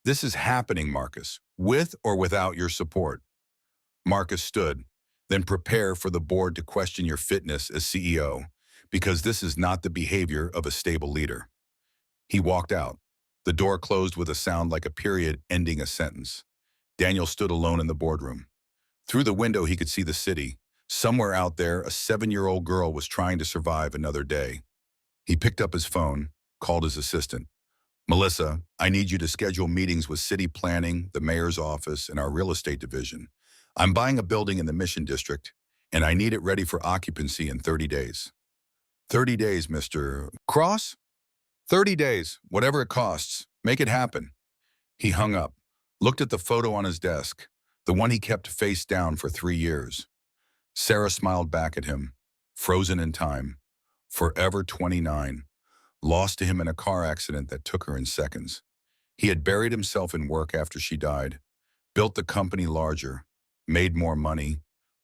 This is happening, Marcus, with or without your support. Marcus stood. Then prepare for the board to question your fitness as CEO, because this is not the behavior of a stable leader. He walked out. The door closed with a sound like a period ending a sentence. Daniel stood alone in the boardroom. Through the window, he could see the city. Somewhere out there, a 7-year-old girl was trying to survive another day. He picked up his phone, called his assistant. Melissa, I need you to schedule meetings with city planning, the mayor's office, and our real estate division. I'm buying a building in the Mission District, and I need it ready for occupancy in 30 days. 30 days, Mr. Cross? 30 days, whatever it costs. Make it happen. He hung up, looked at the photo on his desk, the one he kept face down for 3 years. Sarah smiled back at him, frozen in time, forever 29, lost to him in a car accident that took her in seconds. He had buried himself in work after she died, built the company larger, made more money,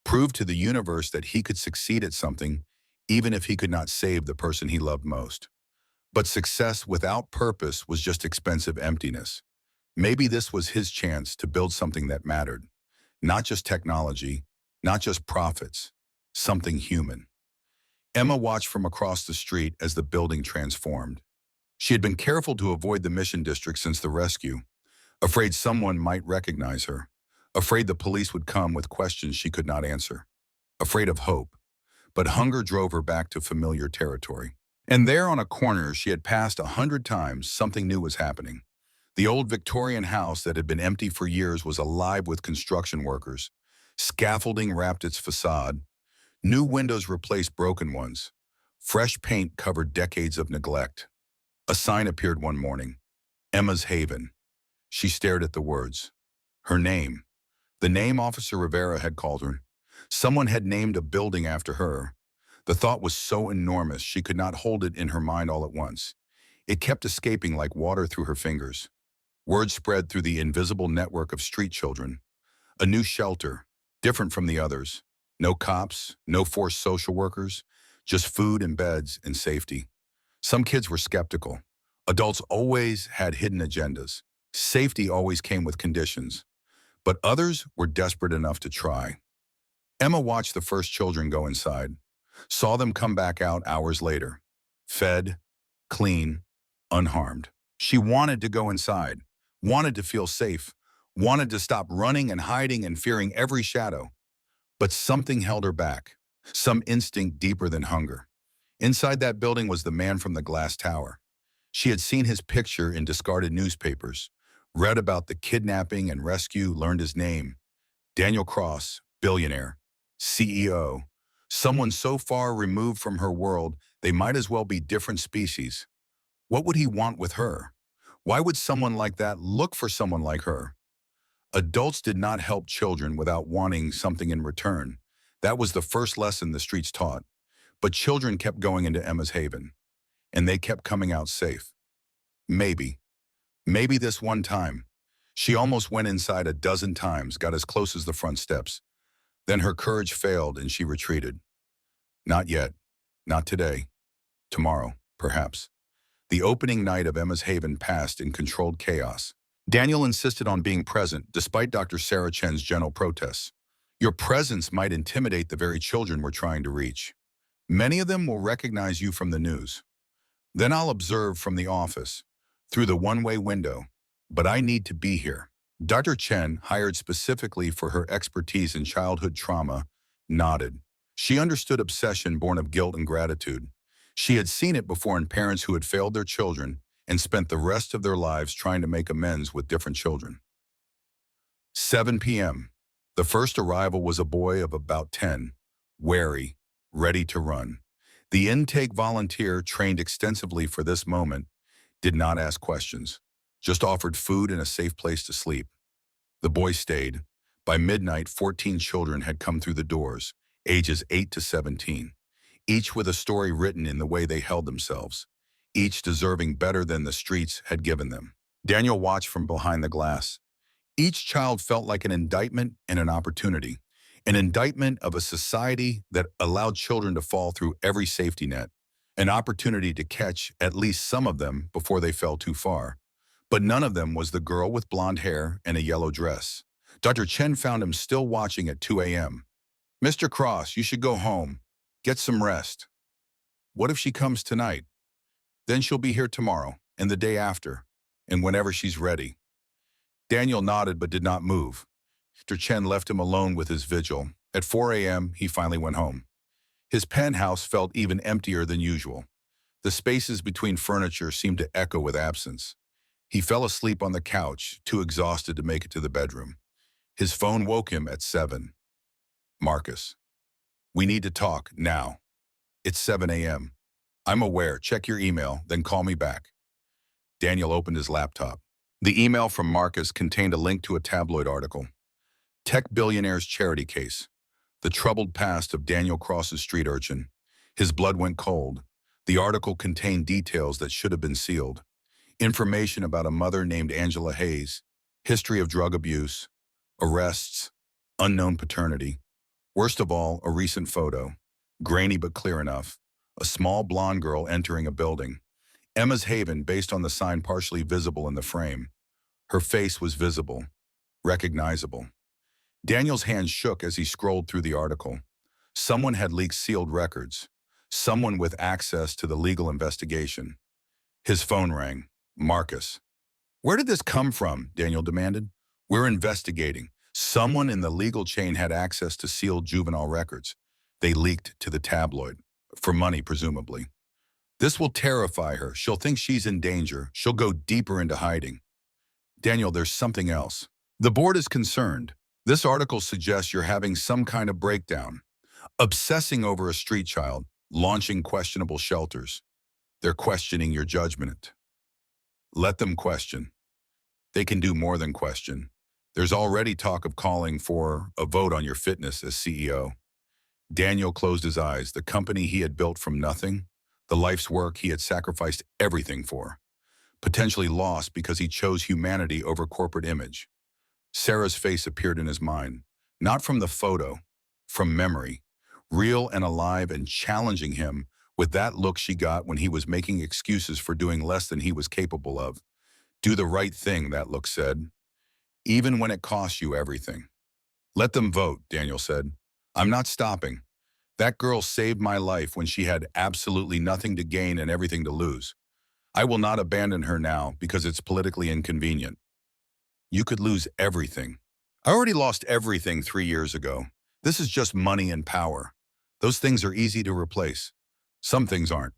proved to the universe that he could succeed at something even if he could not save the person he loved most. But success without purpose was just expensive emptiness. Maybe this was his chance to build something that mattered. Not just technology, not just profits, something human. Emma watched from across the street as the building transformed. She had been careful to avoid the Mission District since the rescue, afraid someone might recognize her, afraid the police would come with questions she could not answer, afraid of hope. But hunger drove her back to familiar territory. And there on a corner she had passed 100 times, something new was happening. The old Victorian house that had been empty for years was alive with construction workers. Scaffolding wrapped its facade. New windows replaced broken ones. Fresh paint covered decades of neglect. A sign appeared one morning. Emma's Haven. She stared at the words. Her name. The name Officer Rivera had called her. Someone had named a building after her. The thought was so enormous she could not hold it in her mind all at once. It kept escaping like water through her fingers. Word spread through the invisible network of street children. A new shelter, different from the others. No cops, no forced social workers, just food and beds and safety. Some kids were skeptical. Adults always had hidden agendas. Safety always came with conditions. But others were desperate enough to try. Emma watched the first children go inside, saw them come back out hours later, fed, clean, unharmed. She wanted to go inside, wanted to feel safe, wanted to stop running and hiding and fearing every shadow. But something held her back, some instinct deeper than hunger. Inside that building was the man from the glass tower. She had seen his picture in discarded newspapers, read about the kidnapping and rescue, learned his name. Daniel Cross, billionaire, CEO, someone so far removed from her world, they might as well be different species. What would he want with her? Why would someone like that look for someone like her? Adults did not help children without wanting something in return. That was the first lesson the streets taught. But children kept going into Emma's haven, and they kept coming out safe. Maybe. Maybe this one time. She almost went inside a dozen times, got as close as the front steps. Then her courage failed and she retreated. Not yet. Not today. Tomorrow, perhaps. The opening night of Emma's haven passed in controlled chaos. Daniel insisted on being present, despite Dr. Sarah Chen's gentle protests. Your presence might intimidate the very children we're trying to reach. Many of them will recognize you from the news. Then I'll observe from the office, through the one-way window. But I need to be here. Dr. Chen, hired specifically for her expertise in childhood trauma, nodded. She understood obsession born of guilt and gratitude. She had seen it before in parents who had failed their children and spent the rest of their lives trying to make amends with different children. 7 p.m. The first arrival was a boy of about 10, wary, ready to run. The intake volunteer, trained extensively for this moment, did not ask questions, just offered food and a safe place to sleep. The boy stayed. By midnight, 14 children had come through the doors, ages 8 to 17, each with a story written in the way they held themselves, each deserving better than the streets had given them. Daniel watched from behind the glass. Each child felt like an indictment and an opportunity, an indictment of a society that allowed children to fall through every safety net, an opportunity to catch at least some of them before they fell too far. But none of them was the girl with blonde hair and a yellow dress. Dr. Chen found him still watching at 2 a.m. Mr. Cross, you should go home. Get some rest. What if she comes tonight? Then she'll be here tomorrow, and the day after, and whenever she's ready. Daniel nodded but did not move. Dr. Chen left him alone with his vigil. At 4 a.m., he finally went home. His penthouse felt even emptier than usual. The spaces between furniture seemed to echo with absence. He fell asleep on the couch, too exhausted to make it to the bedroom. His phone woke him at 7. Marcus. We need to talk, now. It's 7 a.m. I'm aware. Check your email, then call me back. Daniel opened his laptop. The email from Marcus contained a link to a tabloid article. Tech billionaire's charity case. The troubled past of Daniel Cross's street urchin. His blood went cold. The article contained details that should have been sealed. Information about a mother named Angela Hayes, history of drug abuse, arrests, unknown paternity. Worst of all, a recent photo, grainy but clear enough, a small blonde girl entering a building. Emma's Haven, based on the sign partially visible in the frame. Her face was visible, recognizable. Daniel's hand shook as he scrolled through the article. Someone had leaked sealed records, someone with access to the legal investigation. His phone rang. Marcus. Where did this come from? Daniel demanded. We're investigating. Someone in the legal chain had access to sealed juvenile records. They leaked to the tabloid. For money, presumably. This will terrify her. She'll think she's in danger. She'll go deeper into hiding. Daniel, there's something else. The board is concerned. This article suggests you're having some kind of breakdown. Obsessing over a street child. Launching questionable shelters. They're questioning your judgment. Let them question. They can do more than question. There's already talk of calling for a vote on your fitness as CEO. Daniel closed his eyes. The company he had built from nothing, the life's work he had sacrificed everything for, potentially lost because he chose humanity over corporate image. Sarah's face appeared in his mind, not from the photo, from memory, real and alive and challenging him with that look she got when he was making excuses for doing less than he was capable of. Do the right thing, that look said, even when it costs you everything. Let them vote, Daniel said. I'm not stopping. That girl saved my life when she had absolutely nothing to gain and everything to lose. I will not abandon her now because it's politically inconvenient. You could lose everything. I already lost everything 3 years ago. This is just money and power. Those things are easy to replace. Some things aren't.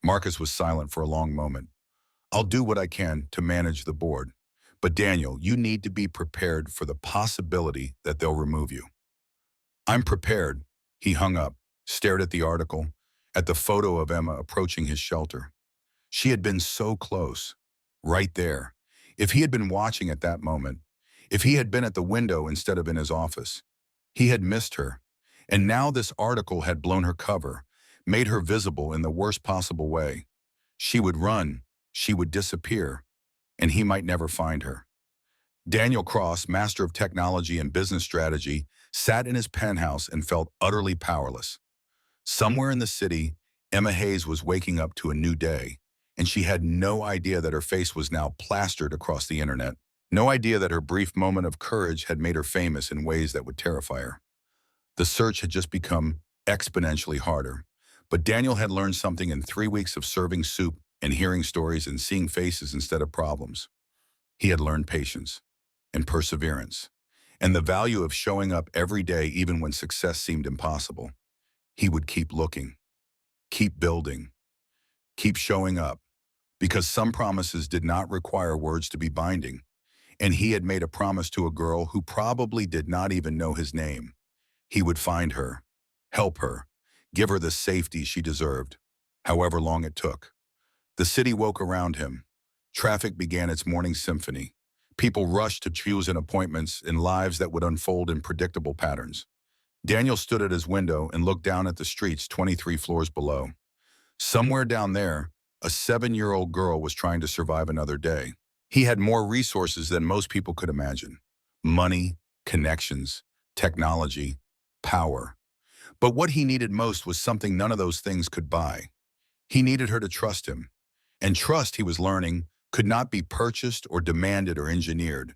Marcus was silent for a long moment. I'll do what I can to manage the board. But Daniel, you need to be prepared for the possibility that they'll remove you. I'm prepared. He hung up, stared at the article, at the photo of Emma approaching his shelter. She had been so close, right there. If he had been watching at that moment, If he had been at the window instead of in his office, he had missed her. And now this article had blown her cover, made her visible in the worst possible way. She would run, she would disappear, and he might never find her. Daniel Cross, master of technology and business strategy, sat in his penthouse and felt utterly powerless. Somewhere in the city, Emma Hayes was waking up to a new day, and she had no idea that her face was now plastered across the internet. No idea that her brief moment of courage had made her famous in ways that would terrify her. The search had just become exponentially harder, but Daniel had learned something in 3 weeks of serving soup and hearing stories and seeing faces instead of problems. He had learned patience and perseverance, and the value of showing up every day even when success seemed impossible. He would keep looking, keep building, keep showing up, because some promises did not require words to be binding, and he had made a promise to a girl who probably did not even know his name. He would find her, help her, give her the safety she deserved, however long it took. The city woke around him. Traffic began its morning symphony. People rushed to choose in appointments in lives that would unfold in predictable patterns. Daniel stood at his window and looked down at the streets 23 floors below. Somewhere down there, a 7-year-old girl was trying to survive another day. He had more resources than most people could imagine. Money, connections, technology, power. But what he needed most was something none of those things could buy. He needed her to trust him. And trust, he was learning, could not be purchased or demanded or engineered.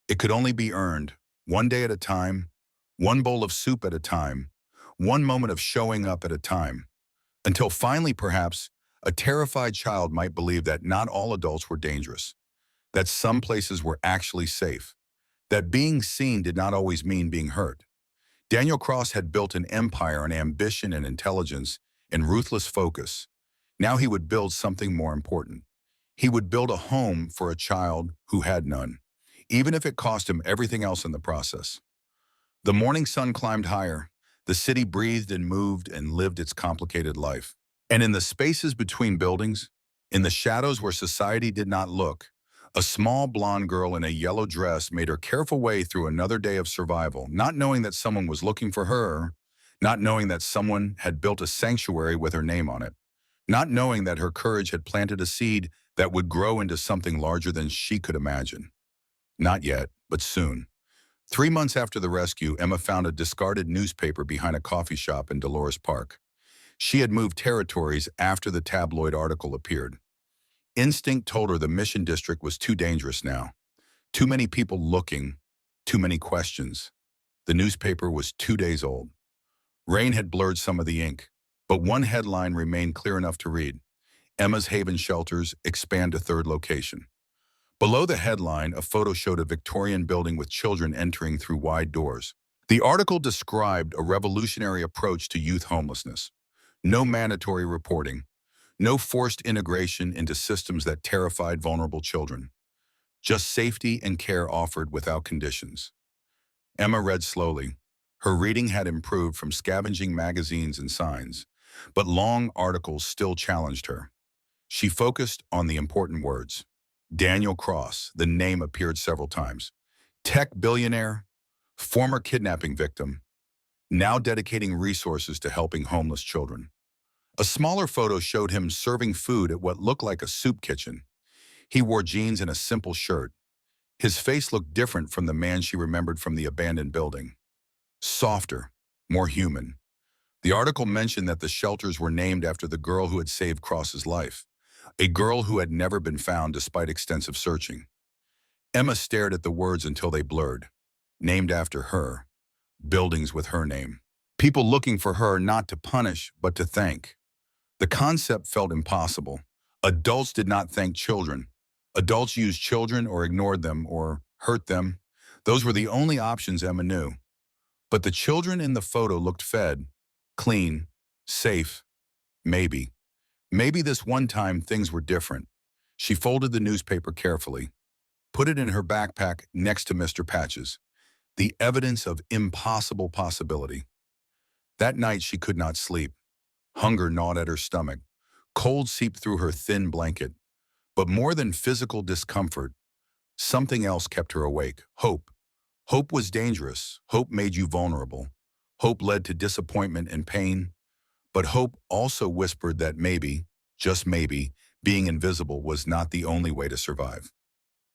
It could only be earned, one day at a time, one bowl of soup at a time, one moment of showing up at a time, until finally, perhaps, a terrified child might believe that not all adults were dangerous, that some places were actually safe, that being seen did not always mean being hurt. Daniel Cross had built an empire on ambition and intelligence and ruthless focus. Now he would build something more important. He would build a home for a child who had none, even if it cost him everything else in the process. The morning sun climbed higher. The city breathed and moved and lived its complicated life. And in the spaces between buildings, in the shadows where society did not look, a small blonde girl in a yellow dress made her careful way through another day of survival, not knowing that someone was looking for her, not knowing that someone had built a sanctuary with her name on it, not knowing that her courage had planted a seed that would grow into something larger than she could imagine. Not yet, but soon. 3 months after the rescue, Emma found a discarded newspaper behind a coffee shop in Dolores Park. She had moved territories after the tabloid article appeared. Instinct told her the Mission District was too dangerous now. Too many people looking, too many questions. The newspaper was 2 days old. Rain had blurred some of the ink, but one headline remained clear enough to read: Emma's Haven Shelters expand to third location. Below the headline, a photo showed a Victorian building with children entering through wide doors. The article described a revolutionary approach to youth homelessness. No mandatory reporting, no forced integration into systems that terrified vulnerable children. Just safety and care offered without conditions. Emma read slowly. Her reading had improved from scavenging magazines and signs, but long articles still challenged her. She focused on the important words. Daniel Cross, the name appeared several times. Tech billionaire, former kidnapping victim, now dedicating resources to helping homeless children. A smaller photo showed him serving food at what looked like a soup kitchen. He wore jeans and a simple shirt. His face looked different from the man she remembered from the abandoned building. Softer, more human. The article mentioned that the shelters were named after the girl who had saved Cross's life, a girl who had never been found despite extensive searching. Emma stared at the words until they blurred. Named after her. Buildings with her name. People looking for her not to punish, but to thank. The concept felt impossible. Adults did not thank children. Adults used children or ignored them or hurt them. Those were the only options Emma knew. But the children in the photo looked fed, clean, safe. Maybe. Maybe this one time things were different. She folded the newspaper carefully, put it in her backpack next to Mr. Patch's, the evidence of impossible possibility. That night she could not sleep. Hunger gnawed at her stomach. Cold seeped through her thin blanket. But more than physical discomfort, something else kept her awake: hope. Hope was dangerous. Hope made you vulnerable. Hope led to disappointment and pain. But hope also whispered that maybe, just maybe, being invisible was not the only way to survive.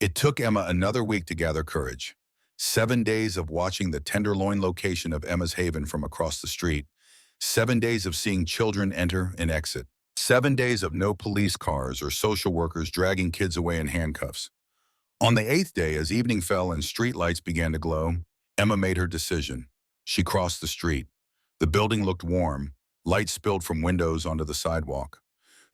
It took Emma another week to gather courage. 7 days of watching the Tenderloin location of Emma's Haven from across the street. 7 days of seeing children enter and exit. 7 days of no police cars or social workers dragging kids away in handcuffs. On the eighth day, as evening fell and street lights began to glow, Emma made her decision. She crossed the street. The building looked warm. Light spilled from windows onto the sidewalk.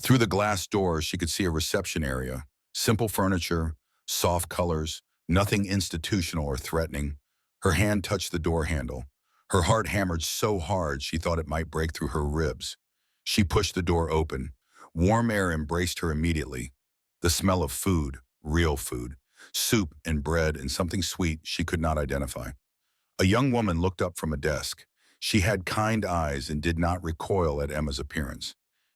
Through the glass doors, she could see a reception area. Simple furniture, soft colors, nothing institutional or threatening. Her hand touched the door handle. Her heart hammered so hard she thought it might break through her ribs. She pushed the door open. Warm air embraced her immediately. The smell of food, real food, soup and bread and something sweet she could not identify. A young woman looked up from a desk. She had kind eyes and did not recoil at Emma's appearance,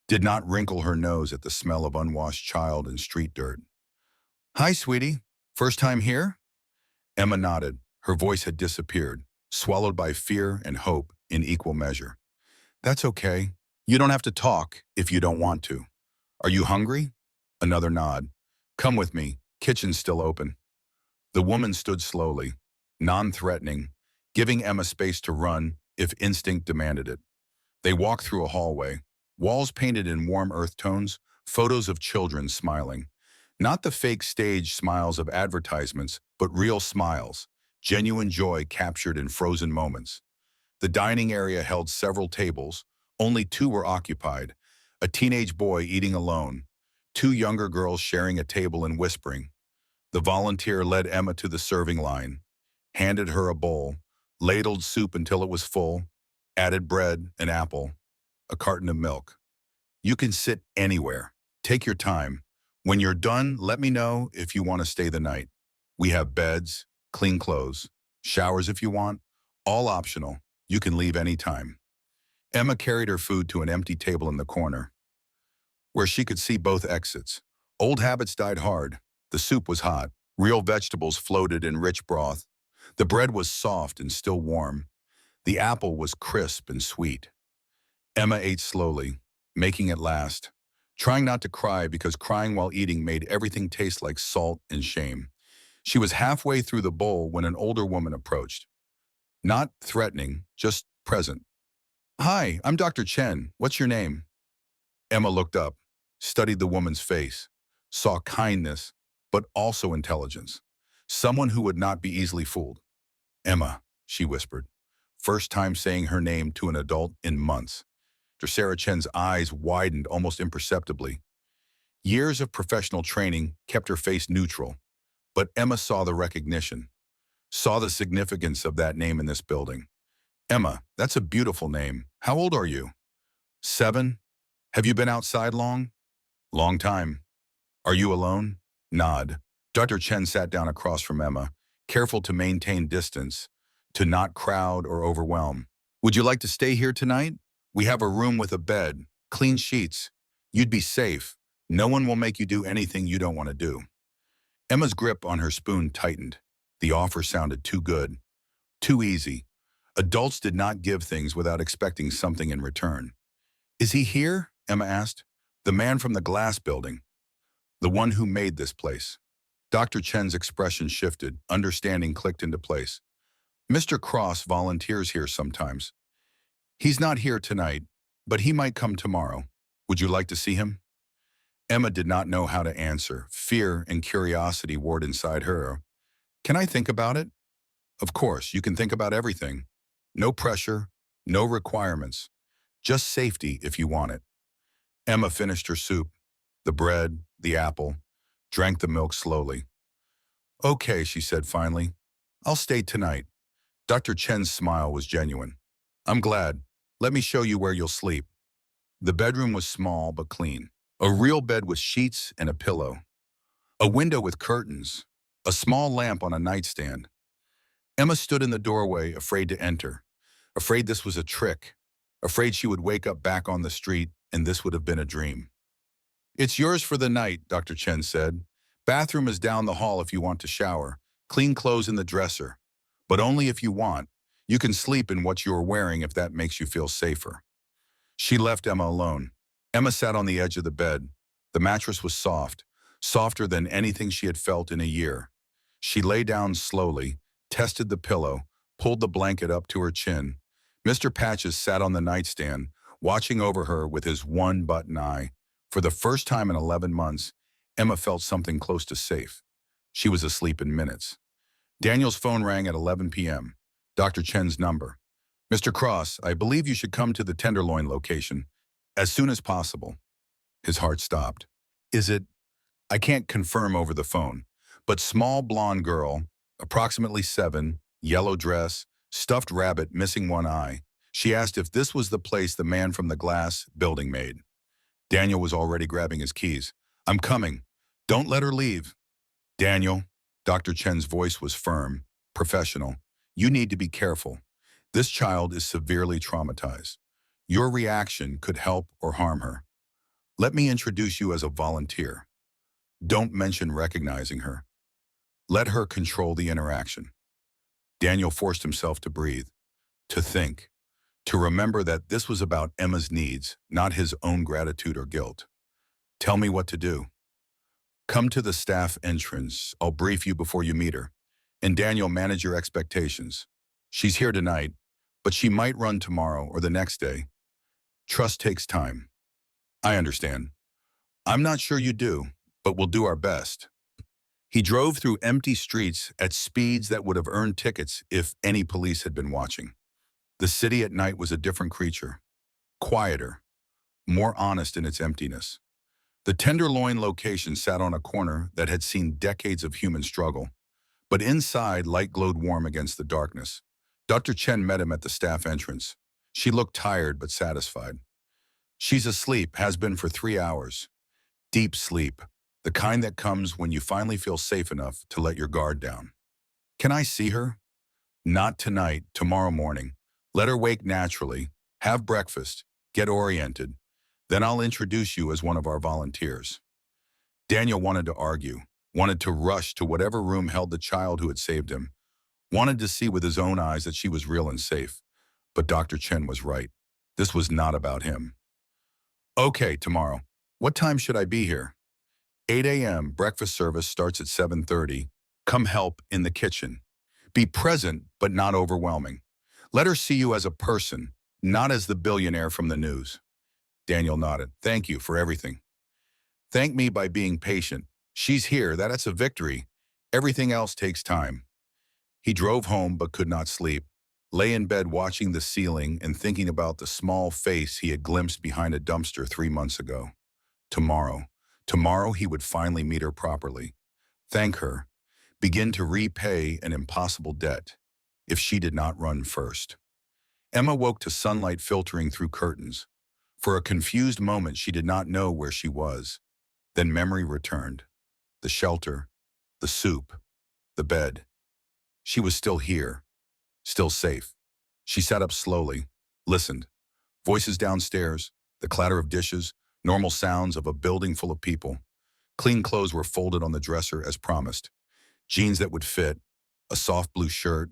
did not wrinkle her nose at the smell of unwashed child and street dirt. "Hi, sweetie. First time here?" Emma nodded. Her voice had disappeared, swallowed by fear and hope in equal measure. "That's okay. You don't have to talk if you don't want to. Are you hungry?" Another nod. "Come with me. Kitchen's still open." The woman stood slowly, non-threatening, giving Emma space to run if instinct demanded it. They walked through a hallway, walls painted in warm earth tones, photos of children smiling. Not the fake stage smiles of advertisements, but real smiles, genuine joy captured in frozen moments. The dining area held several tables. Only two were occupied. A teenage boy eating alone, two younger girls sharing a table and whispering. The volunteer led Emma to the serving line, handed her a bowl, ladled soup until it was full, added bread, an apple, a carton of milk. "You can sit anywhere. Take your time. When you're done, let me know if you want to stay the night. We have beds, clean clothes, showers if you want, all optional. You can leave anytime." Emma carried her food to an empty table in the corner, where she could see both exits. Old habits died hard. The soup was hot. Real vegetables floated in rich broth. The bread was soft and still warm. The apple was crisp and sweet. Emma ate slowly, making it last, trying not to cry because crying while eating made everything taste like salt and shame. She was halfway through the bowl when an older woman approached. Not threatening, just present. "Hi, I'm Dr. Chen. What's your name?" Emma looked up, studied the woman's face, saw kindness, but also intelligence. Someone who would not be easily fooled. "Emma," she whispered, first time saying her name to an adult in months. Sarah Chen's eyes widened almost imperceptibly. Years of professional training kept her face neutral, but Emma saw the recognition, saw the significance of that name in this building. "Emma, that's a beautiful name. How old are you?" 7. "Have you been outside long?" "Long time." "Are you alone?" Nod. Dr. Chen sat down across from Emma, careful to maintain distance, to not crowd or overwhelm. "Would you like to stay here tonight? We have a room with a bed, clean sheets. You'd be safe. No one will make you do anything you don't want to do." Emma's grip on her spoon tightened. The offer sounded too good, too easy. Adults did not give things without expecting something in return. "Is he here?" Emma asked. "The man from the glass building. The one who made this place." Dr. Chen's expression shifted, understanding clicked into place. "Mr. Cross volunteers here sometimes. He's not here tonight, but he might come tomorrow. Would you like to see him?" Emma did not know how to answer. Fear and curiosity warred inside her. "Can I think about it?" "Of course, you can think about everything. No pressure, no requirements. Just safety if you want it." Emma finished her soup, the bread, the apple, drank the milk slowly. "Okay," she said finally. "I'll stay tonight." Dr. Chen's smile was genuine. "I'm glad. Let me show you where you'll sleep." The bedroom was small but clean. A real bed with sheets and a pillow. A window with curtains. A small lamp on a nightstand. Emma stood in the doorway, afraid to enter. Afraid this was a trick. Afraid she would wake up back on the street and this would have been a dream. "It's yours for the night," Dr. Chen said. "Bathroom is down the hall if you want to shower. Clean clothes in the dresser. But only if you want. You can sleep in what you are wearing if that makes you feel safer. She left Emma alone. Emma sat on the edge of the bed. The mattress was soft, softer than anything she had felt in a year. She lay down slowly, tested the pillow, pulled the blanket up to her chin. Mr. Patches sat on the nightstand, watching over her with his one-button eye. For the first time in 11 months, Emma felt something close to safe. She was asleep in minutes. Daniel's phone rang at 11 p.m. Dr. Chen's number. Mr. Cross, I believe you should come to the Tenderloin location as soon as possible. His heart stopped. Is it? I can't confirm over the phone, but small blonde girl, approximately 7, yellow dress, stuffed rabbit missing one eye. She asked if this was the place the man from the glass building made. Daniel was already grabbing his keys. I'm coming. Don't let her leave. Daniel, Dr. Chen's voice was firm, professional. You need to be careful. This child is severely traumatized. Your reaction could help or harm her. Let me introduce you as a volunteer. Don't mention recognizing her. Let her control the interaction. Daniel forced himself to breathe, to think, to remember that this was about Emma's needs, not his own gratitude or guilt. Tell me what to do. Come to the staff entrance. I'll brief you before you meet her. And Daniel, manage your expectations. She's here tonight, but she might run tomorrow or the next day. Trust takes time. I understand. I'm not sure you do, but we'll do our best. He drove through empty streets at speeds that would have earned tickets if any police had been watching. The city at night was a different creature, quieter, more honest in its emptiness. The Tenderloin location sat on a corner that had seen decades of human struggle, but inside light glowed warm against the darkness. Dr. Chen met him at the staff entrance. She looked tired but satisfied. She's asleep, has been for 3 hours. Deep sleep, the kind that comes when you finally feel safe enough to let your guard down. Can I see her? Not tonight, tomorrow morning. Let her wake naturally, have breakfast, get oriented. Then I'll introduce you as one of our volunteers. Daniel wanted to argue, wanted to rush to whatever room held the child who had saved him, wanted to see with his own eyes that she was real and safe. But Dr. Chen was right. This was not about him. Okay, tomorrow. What time should I be here? 8 a.m. Breakfast service starts at 7:30. Come help in the kitchen. Be present, but not overwhelming. Let her see you as a person, not as the billionaire from the news. Daniel nodded. Thank you for everything. Thank me by being patient. She's here, that's a victory. Everything else takes time. He drove home but could not sleep. Lay in bed watching the ceiling and thinking about the small face he had glimpsed behind a dumpster 3 months ago. Tomorrow he would finally meet her properly. Thank her. Begin to repay an impossible debt, if she did not run first. Emma woke to sunlight filtering through curtains. For a confused moment she did not know where she was. Then memory returned. The shelter, the soup, the bed. She was still here, still safe. She sat up slowly, listened. Voices downstairs, the clatter of dishes, normal sounds of a building full of people. Clean clothes were folded on the dresser as promised. Jeans that would fit, a soft blue shirt,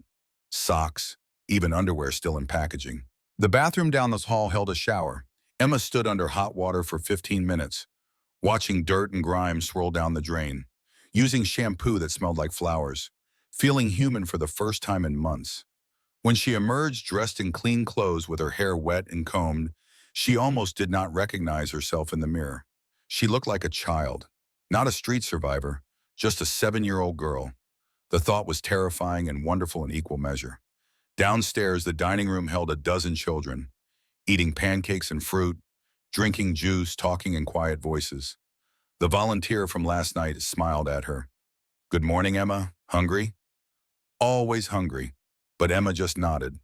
socks, even underwear still in packaging. The bathroom down this hall held a shower. Emma stood under hot water for 15 minutes, watching dirt and grime swirl down the drain, using shampoo that smelled like flowers, feeling human for the first time in months. When she emerged dressed in clean clothes with her hair wet and combed, she almost did not recognize herself in the mirror. She looked like a child, not a street survivor, just a 7-year-old girl. The thought was terrifying and wonderful in equal measure. Downstairs, the dining room held a dozen children, eating pancakes and fruit, drinking juice, talking in quiet voices. The volunteer from last night smiled at her. Good morning, Emma. Hungry? Always hungry. But Emma just nodded.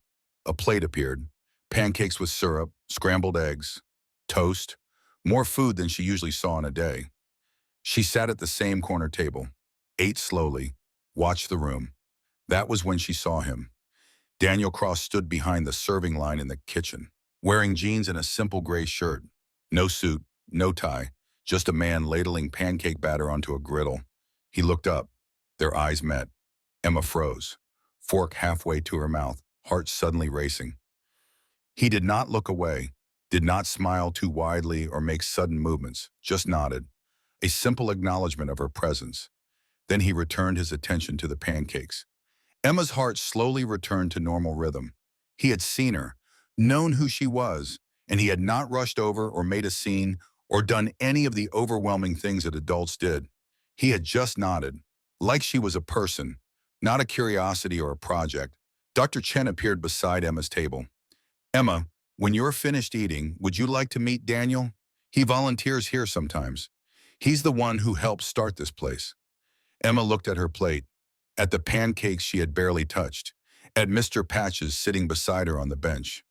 A plate appeared. Pancakes with syrup, scrambled eggs, toast, more food than she usually saw in a day. She sat at the same corner table, ate slowly, watched the room. That was when she saw him. Daniel Cross stood behind the serving line in the kitchen, wearing jeans and a simple gray shirt. No suit, no tie, just a man ladling pancake batter onto a griddle. He looked up. Their eyes met. Emma froze. fork halfway to her mouth, heart suddenly racing. He did not look away, did not smile too widely or make sudden movements, just nodded, a simple acknowledgement of her presence. Then he returned his attention to the pancakes. Emma's heart slowly returned to normal rhythm. He had seen her, known who she was, and he had not rushed over or made a scene or done any of the overwhelming things that adults did. He had just nodded, like she was a person, not a curiosity or a project. Dr. Chen appeared beside Emma's table. Emma, when you're finished eating, would you like to meet Daniel? He volunteers here sometimes. He's the one who helped start this place. Emma looked at her plate, at the pancakes she had barely touched, at Mr. Patches sitting beside her on the bench.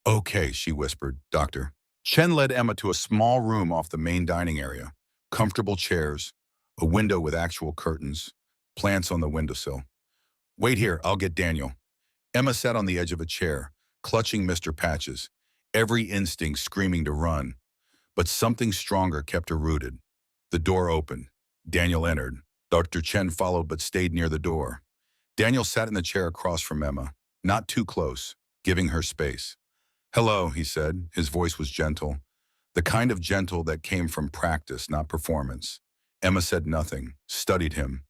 Okay, she whispered, Doctor. Chen led Emma to a small room off the main dining area. Comfortable chairs, a window with actual curtains, plants on the windowsill. Wait here, I'll get Daniel. Emma sat on the edge of a chair, clutching Mr. Patches, every instinct screaming to run. But something stronger kept her rooted. The door opened. Daniel entered. Dr. Chen followed but stayed near the door. Daniel sat in the chair across from Emma, not too close, giving her space. Hello, he said. His voice was gentle, the kind of gentle that came from practice, not performance. Emma said nothing, studied him.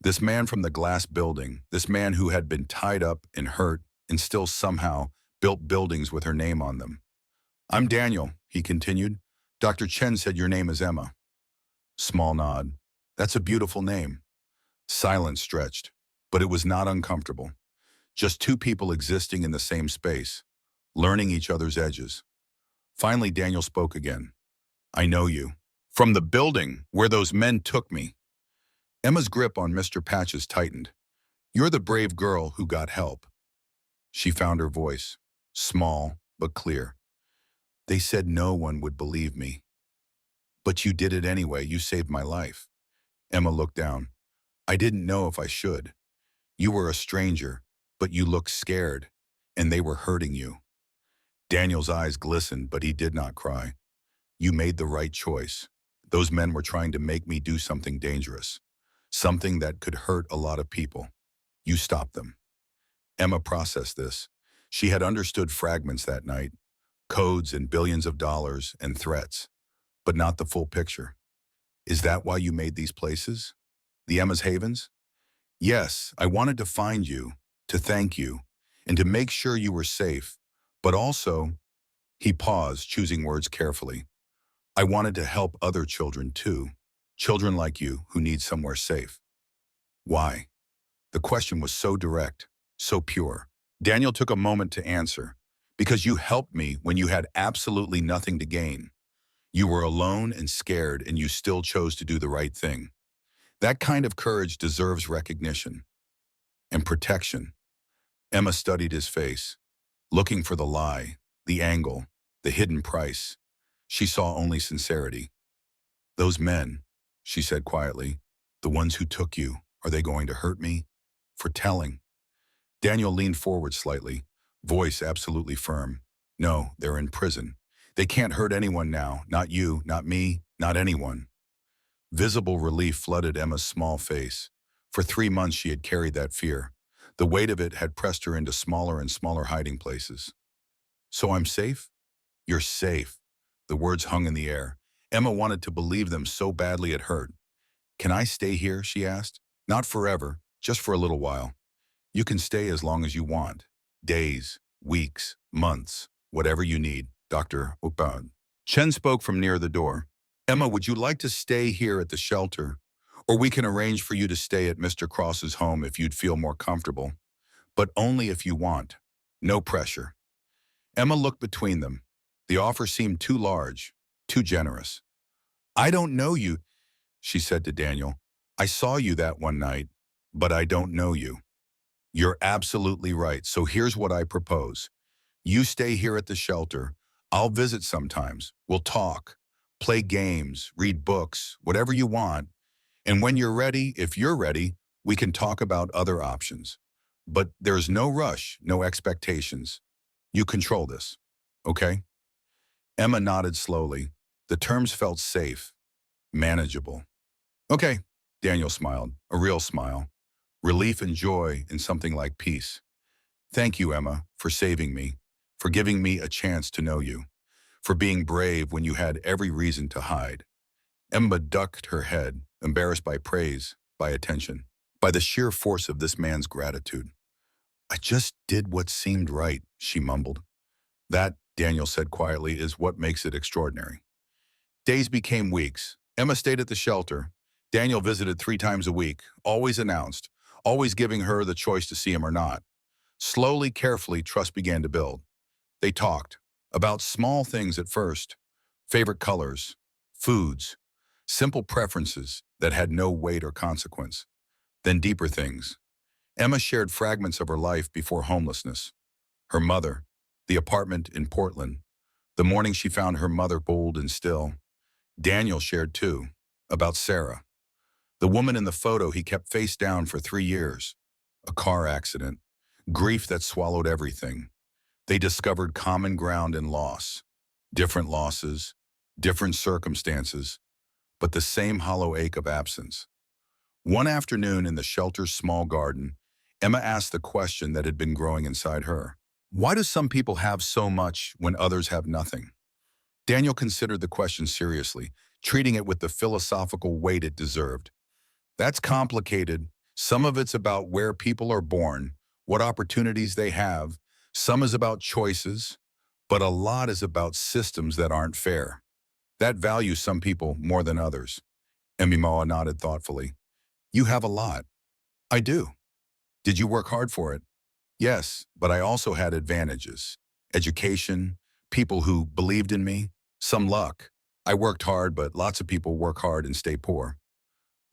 This man from the glass building, this man who had been tied up and hurt and still somehow built buildings with her name on them. I'm Daniel, he continued. Dr. Chen said your name is Emma. Small nod. That's a beautiful name. Silence stretched, but it was not uncomfortable. Just two people existing in the same space, learning each other's edges. Finally, Daniel spoke again. I know you. From the building where those men took me. Emma's grip on Mr. Patches tightened. You're the brave girl who got help. She found her voice, small but clear. They said no one would believe me. But you did it anyway. You saved my life. Emma looked down. I didn't know if I should. You were a stranger, but you looked scared, and they were hurting you. Daniel's eyes glistened, but he did not cry. You made the right choice. Those men were trying to make me do something dangerous, something that could hurt a lot of people. You stopped them. Emma processed this. She had understood fragments that night, codes and billions of dollars and threats, but not the full picture. Is that why you made these places? The Emma's Havens? Yes, I wanted to find you, to thank you, and to make sure you were safe. But also, he paused, choosing words carefully. I wanted to help other children too, children like you who need somewhere safe. Why? The question was so direct, so pure. Daniel took a moment to answer. Because you helped me when you had absolutely nothing to gain. You were alone and scared, and you still chose to do the right thing. That kind of courage deserves recognition and protection. Emma studied his face, looking for the lie, the angle, the hidden price. She saw only sincerity. Those men, she said quietly, the ones who took you, are they going to hurt me? For telling. Daniel leaned forward slightly, voice absolutely firm. No, they're in prison. They can't hurt anyone now, not you, not me, not anyone. Visible relief flooded Emma's small face. For 3 months she had carried that fear. The weight of it had pressed her into smaller and smaller hiding places. So I'm safe? You're safe. The words hung in the air. Emma wanted to believe them so badly it hurt. Can I stay here, she asked. Not forever, just for a little while. You can stay as long as you want. Days, weeks, months, whatever you need. Dr. Upan. Chen spoke from near the door. Emma, would you like to stay here at the shelter? Or we can arrange for you to stay at Mr. Cross's home if you'd feel more comfortable. But only if you want. No pressure. Emma looked between them. The offer seemed too large, too generous. I don't know you, she said to Daniel. I saw you that one night, but I don't know you. You're absolutely right, so here's what I propose. You stay here at the shelter. I'll visit sometimes. We'll talk, play games, read books, whatever you want. And when you're ready, if you're ready, we can talk about other options. But there's no rush, no expectations. You control this, okay? Emma nodded slowly. The terms felt safe, manageable. Okay, Daniel smiled, a real smile. relief and joy in something like peace. Thank you, Emma, for saving me, for giving me a chance to know you, for being brave when you had every reason to hide. Emma ducked her head, embarrassed by praise, by attention, by the sheer force of this man's gratitude. I just did what seemed right, she mumbled. That, Daniel said quietly, is what makes it extraordinary. Days became weeks. Emma stayed at the shelter. Daniel visited 3 times a week, always announced, always giving her the choice to see him or not. Slowly, carefully, trust began to build. They talked about small things at first, favorite colors, foods, simple preferences that had no weight or consequence. Then deeper things. Emma shared fragments of her life before homelessness. Her mother, the apartment in Portland, the morning she found her mother bold and still. Daniel shared too, about Sarah, the woman in the photo he kept face down for 3 years. A car accident, grief that swallowed everything. They discovered common ground in loss. Different losses, different circumstances, but the same hollow ache of absence. One afternoon in the shelter's small garden, Emma asked the question that had been growing inside her. Why do some people have so much when others have nothing? Daniel considered the question seriously, treating it with the philosophical weight it deserved. That's complicated. Some of it's about where people are born, what opportunities they have. Some is about choices, but a lot is about systems that aren't fair, that value some people more than others. Emima nodded thoughtfully. You have a lot. I do. Did you work hard for it? Yes, but I also had advantages. Education, people who believed in me, some luck. I worked hard, but lots of people work hard and stay poor.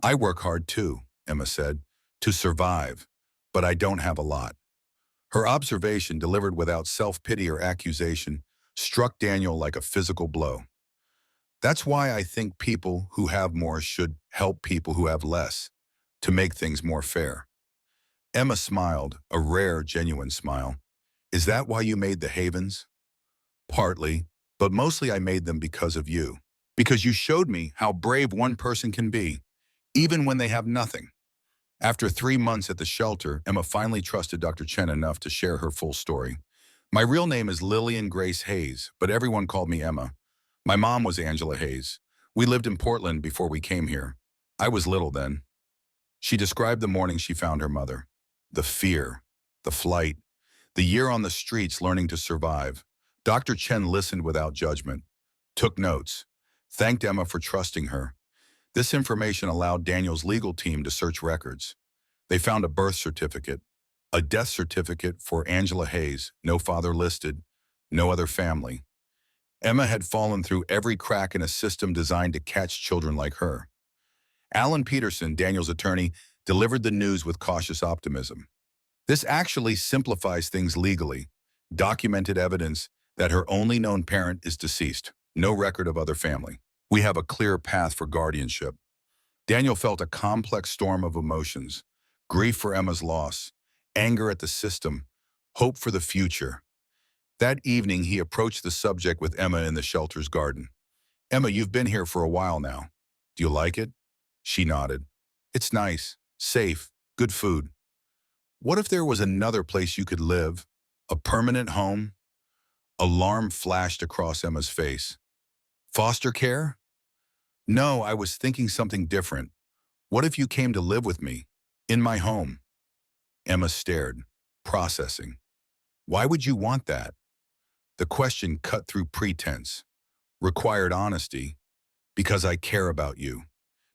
I work hard too, Emma said, to survive, but I don't have a lot. Her observation, delivered without self-pity or accusation, struck Daniel like a physical blow. That's why I think people who have more should help people who have less, to make things more fair. Emma smiled, a rare, genuine smile. Is that why you made the Havens? Partly, but mostly I made them because of you. Because you showed me how brave one person can be, even when they have nothing. After 3 months at the shelter, Emma finally trusted Dr. Chen enough to share her full story. My real name is Lillian Grace Hayes, but everyone called me Emma. My mom was Angela Hayes. We lived in Portland before we came here. I was little then. She described the morning she found her mother. The fear, the flight, the year on the streets learning to survive. Dr. Chen listened without judgment, took notes, thanked Emma for trusting her. This information allowed Daniel's legal team to search records. They found a birth certificate, a death certificate for Angela Hayes, no father listed, no other family. Emma had fallen through every crack in a system designed to catch children like her. Alan Peterson, Daniel's attorney, delivered the news with cautious optimism. This actually simplifies things legally. Documented evidence that her only known parent is deceased, no record of other family. We have a clear path for guardianship. Daniel felt a complex storm of emotions, grief for Emma's loss, anger at the system, hope for the future. That evening, he approached the subject with Emma in the shelter's garden. Emma, you've been here for a while now. Do you like it? She nodded. It's nice, safe, good food. What if there was another place you could live? A permanent home? Alarm flashed across Emma's face. Foster care? No, I was thinking something different. What if you came to live with me? In my home? Emma stared, processing. Why would you want that? The question cut through pretense, required honesty. Because I care about you.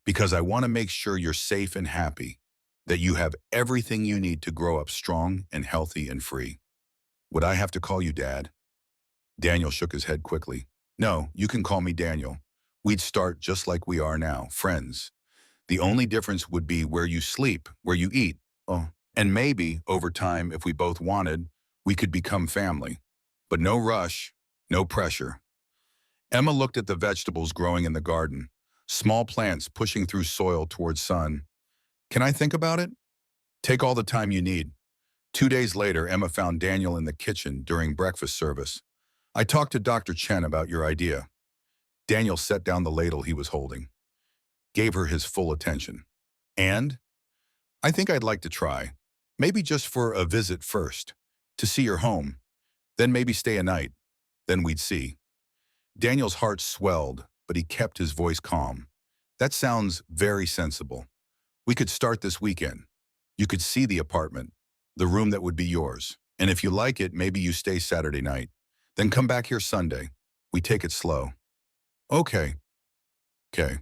Because I want to make sure you're safe and happy. That you have everything you need to grow up strong and healthy and free. Would I have to call you Dad? Daniel shook his head quickly. No, you can call me Daniel. We'd start just like we are now, friends. The only difference would be where you sleep, where you eat. Oh, and maybe, over time, if we both wanted, we could become family. But no rush, no pressure. Emma looked at the vegetables growing in the garden, small plants pushing through soil towards sun. Can I think about it? Take all the time you need. 2 days later, Emma found Daniel in the kitchen during breakfast service. I talked to Dr. Chen about your idea. Daniel set down the ladle he was holding, gave her his full attention. And? I think I'd like to try. Maybe just for a visit first, to see your home, then maybe stay a night. Then we'd see. Daniel's heart swelled, but he kept his voice calm. That sounds very sensible. We could start this weekend. You could see the apartment, the room that would be yours. And if you like it, maybe you stay Saturday night. Then come back here Sunday. We take it slow. Okay, okay.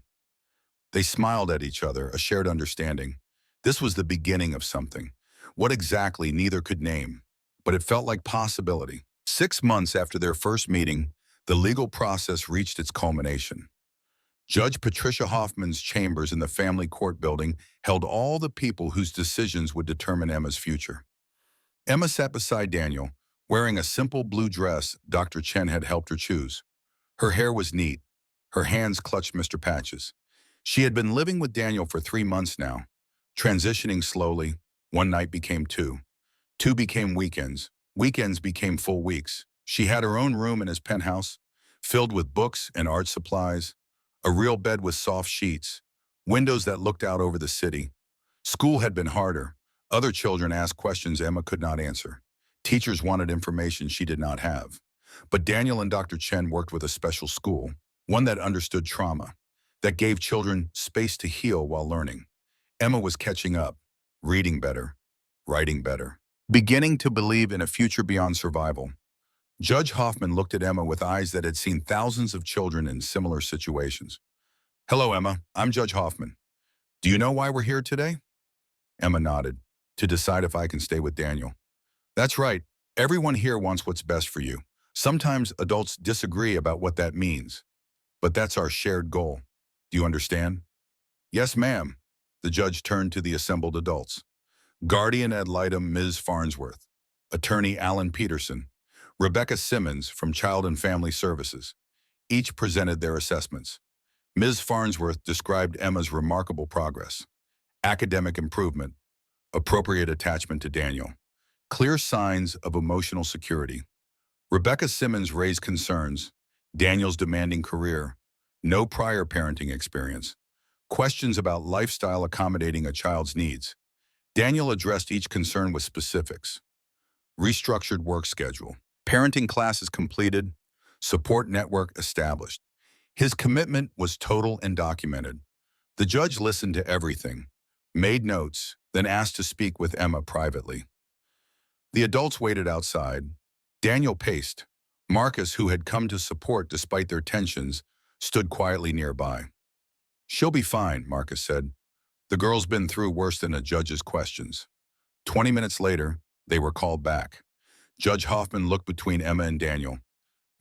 They smiled at each other, a shared understanding. This was the beginning of something. What exactly, neither could name. But it felt like possibility. 6 months after their first meeting, the legal process reached its culmination. Judge Patricia Hoffman's chambers in the family court building held all the people whose decisions would determine Emma's future. Emma sat beside Daniel, wearing a simple blue dress Dr. Chen had helped her choose. Her hair was neat. Her hands clutched Mr. Patch's. She had been living with Daniel for 3 months now, transitioning slowly. One night became two. Two became weekends. Weekends became full weeks. She had her own room in his penthouse, filled with books and art supplies, a real bed with soft sheets, windows that looked out over the city. School had been harder. Other children asked questions Emma could not answer. Teachers wanted information she did not have. But Daniel and Dr. Chen worked with a special school, one that understood trauma, that gave children space to heal while learning. Emma was catching up, reading better, writing better, beginning to believe in a future beyond survival. Judge Hoffman looked at Emma with eyes that had seen thousands of children in similar situations. "Hello, Emma. I'm Judge Hoffman. Do you know why we're here today?" Emma nodded. "To decide if I can stay with Daniel." "That's right. Everyone here wants what's best for you. Sometimes adults disagree about what that means. But that's our shared goal. Do you understand?" "Yes, ma'am." The judge turned to the assembled adults. Guardian ad litem Ms. Farnsworth, Attorney Alan Peterson, Rebecca Simmons from Child and Family Services. Each presented their assessments. Ms. Farnsworth described Emma's remarkable progress: academic improvement, appropriate attachment to Daniel, clear signs of emotional security. Rebecca Simmons raised concerns: Daniel's demanding career, no prior parenting experience, questions about lifestyle accommodating a child's needs. Daniel addressed each concern with specifics: restructured work schedule, parenting classes completed, support network established. His commitment was total and documented. The judge listened to everything, made notes, then asked to speak with Emma privately. The adults waited outside. Daniel paced. Marcus, who had come to support despite their tensions, stood quietly nearby. "She'll be fine," Marcus said. "The girl's been through worse than a judge's questions." 20 minutes later, they were called back. Judge Hoffman looked between Emma and Daniel.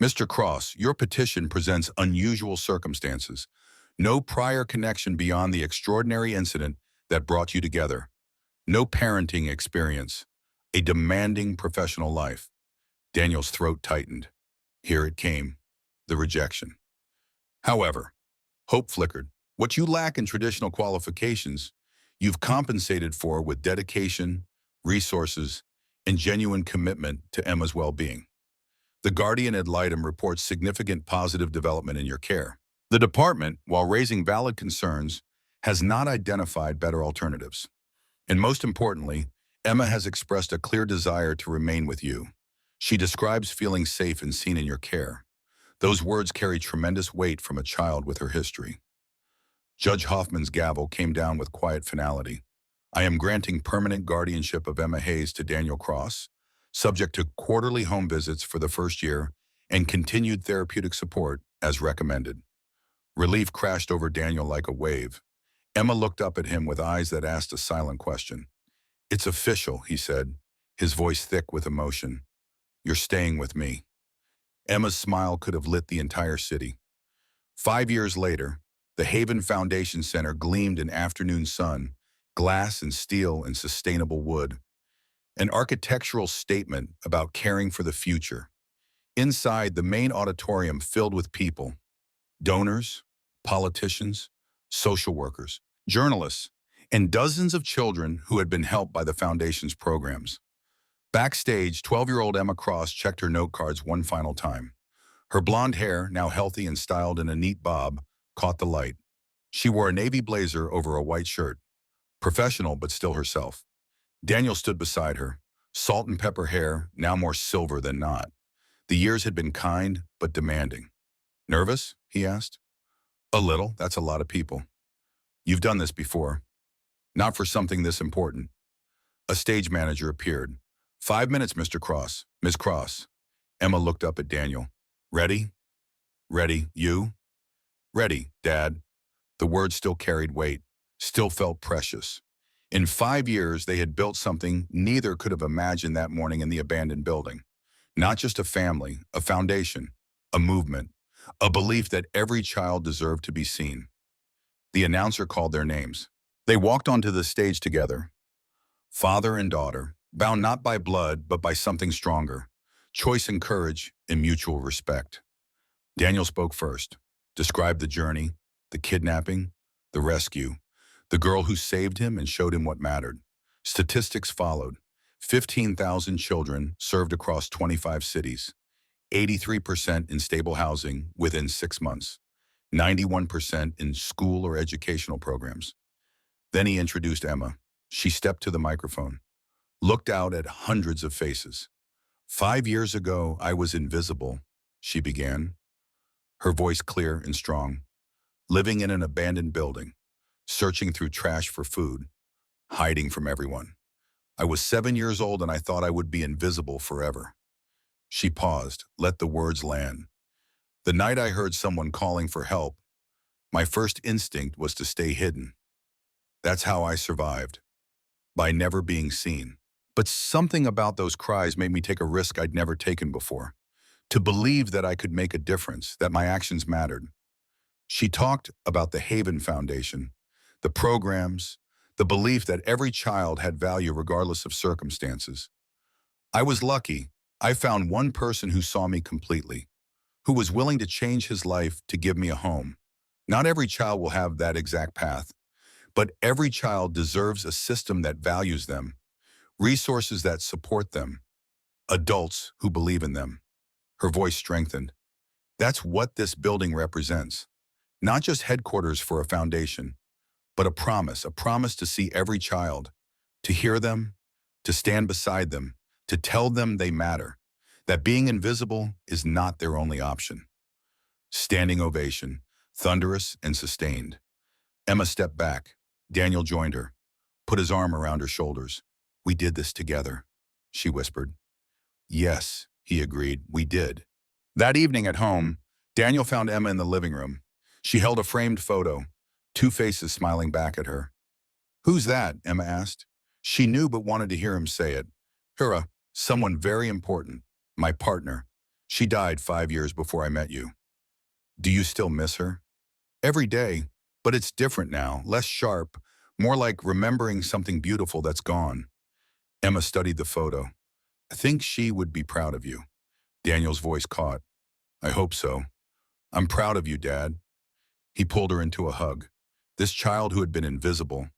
"Mr. Cross, your petition presents unusual circumstances. No prior connection beyond the extraordinary incident that brought you together. No parenting experience. A demanding professional life." Daniel's throat tightened. Here it came, the rejection. However, hope flickered. "What you lack in traditional qualifications, you've compensated for with dedication, resources, and genuine commitment to Emma's well-being. The Guardian ad litem reports significant positive development in your care. The department, while raising valid concerns, has not identified better alternatives. And most importantly, Emma has expressed a clear desire to remain with you. She describes feeling safe and seen in your care. Those words carry tremendous weight from a child with her history." Judge Hoffman's gavel came down with quiet finality. "I am granting permanent guardianship of Emma Hayes to Daniel Cross, subject to quarterly home visits for the first year and continued therapeutic support as recommended." Relief crashed over Daniel like a wave. Emma looked up at him with eyes that asked a silent question. "It's official," he said, his voice thick with emotion. "You're staying with me." Emma's smile could have lit the entire city. 5 years later, the Haven Foundation Center gleamed in afternoon sun, glass and steel and sustainable wood. An architectural statement about caring for the future. Inside, the main auditorium filled with people: donors, politicians, social workers, journalists, and dozens of children who had been helped by the foundation's programs. Backstage, 12-year-old Emma Cross checked her note cards one final time. Her blonde hair, now healthy and styled in a neat bob, caught the light. She wore a navy blazer over a white shirt. Professional, but still herself. Daniel stood beside her, salt and pepper hair, now more silver than not. The years had been kind, but demanding. Nervous? He asked. A little, that's a lot of people. You've done this before. Not for something this important. A stage manager appeared. 5 minutes, Mr. Cross. Miss Cross. Emma looked up at Daniel. Ready? Ready. You? Ready, Dad. The words still carried weight, still felt precious. In 5 years, they had built something neither could have imagined that morning in the abandoned building. Not just a family, a foundation, a movement, a belief that every child deserved to be seen. The announcer called their names. They walked onto the stage together, father and daughter, bound not by blood but by something stronger, choice and courage and mutual respect. Daniel spoke first, described the journey, the kidnapping, the rescue, the girl who saved him and showed him what mattered. Statistics followed. 15,000 children served across 25 cities, 83% in stable housing within 6 months, 91% in school or educational programs. Then he introduced Emma. She stepped to the microphone, looked out at hundreds of faces. 5 years ago, I was invisible, she began, her voice clear and strong, living in an abandoned building, searching through trash for food, hiding from everyone. I was 7 years old and I thought I would be invisible forever. She paused, let the words land. The night I heard someone calling for help, my first instinct was to stay hidden. That's how I survived, by never being seen. But something about those cries made me take a risk I'd never taken before, to believe that I could make a difference, that my actions mattered. She talked about the Haven Foundation, the programs, the belief that every child had value regardless of circumstances. I was lucky. I found one person who saw me completely, who was willing to change his life to give me a home. Not every child will have that exact path, but every child deserves a system that values them, resources that support them, adults who believe in them. Her voice strengthened. That's what this building represents. Not just headquarters for a foundation, but a promise to see every child, to hear them, to stand beside them, to tell them they matter, that being invisible is not their only option. Standing ovation, thunderous and sustained. Emma stepped back. Daniel joined her, put his arm around her shoulders. We did this together, she whispered. Yes, he agreed, we did. That evening at home, Daniel found Emma in the living room. She held a framed photo, two faces smiling back at her. Who's that? Emma asked. She knew but wanted to hear him say it. Hura, someone very important, my partner. She died 5 years before I met you. Do you still miss her? Every day, but it's different now, less sharp, more like remembering something beautiful that's gone. Emma studied the photo. I think she would be proud of you. Daniel's voice caught. I hope so. I'm proud of you, Dad. He pulled her into a hug. This child who had been invisible,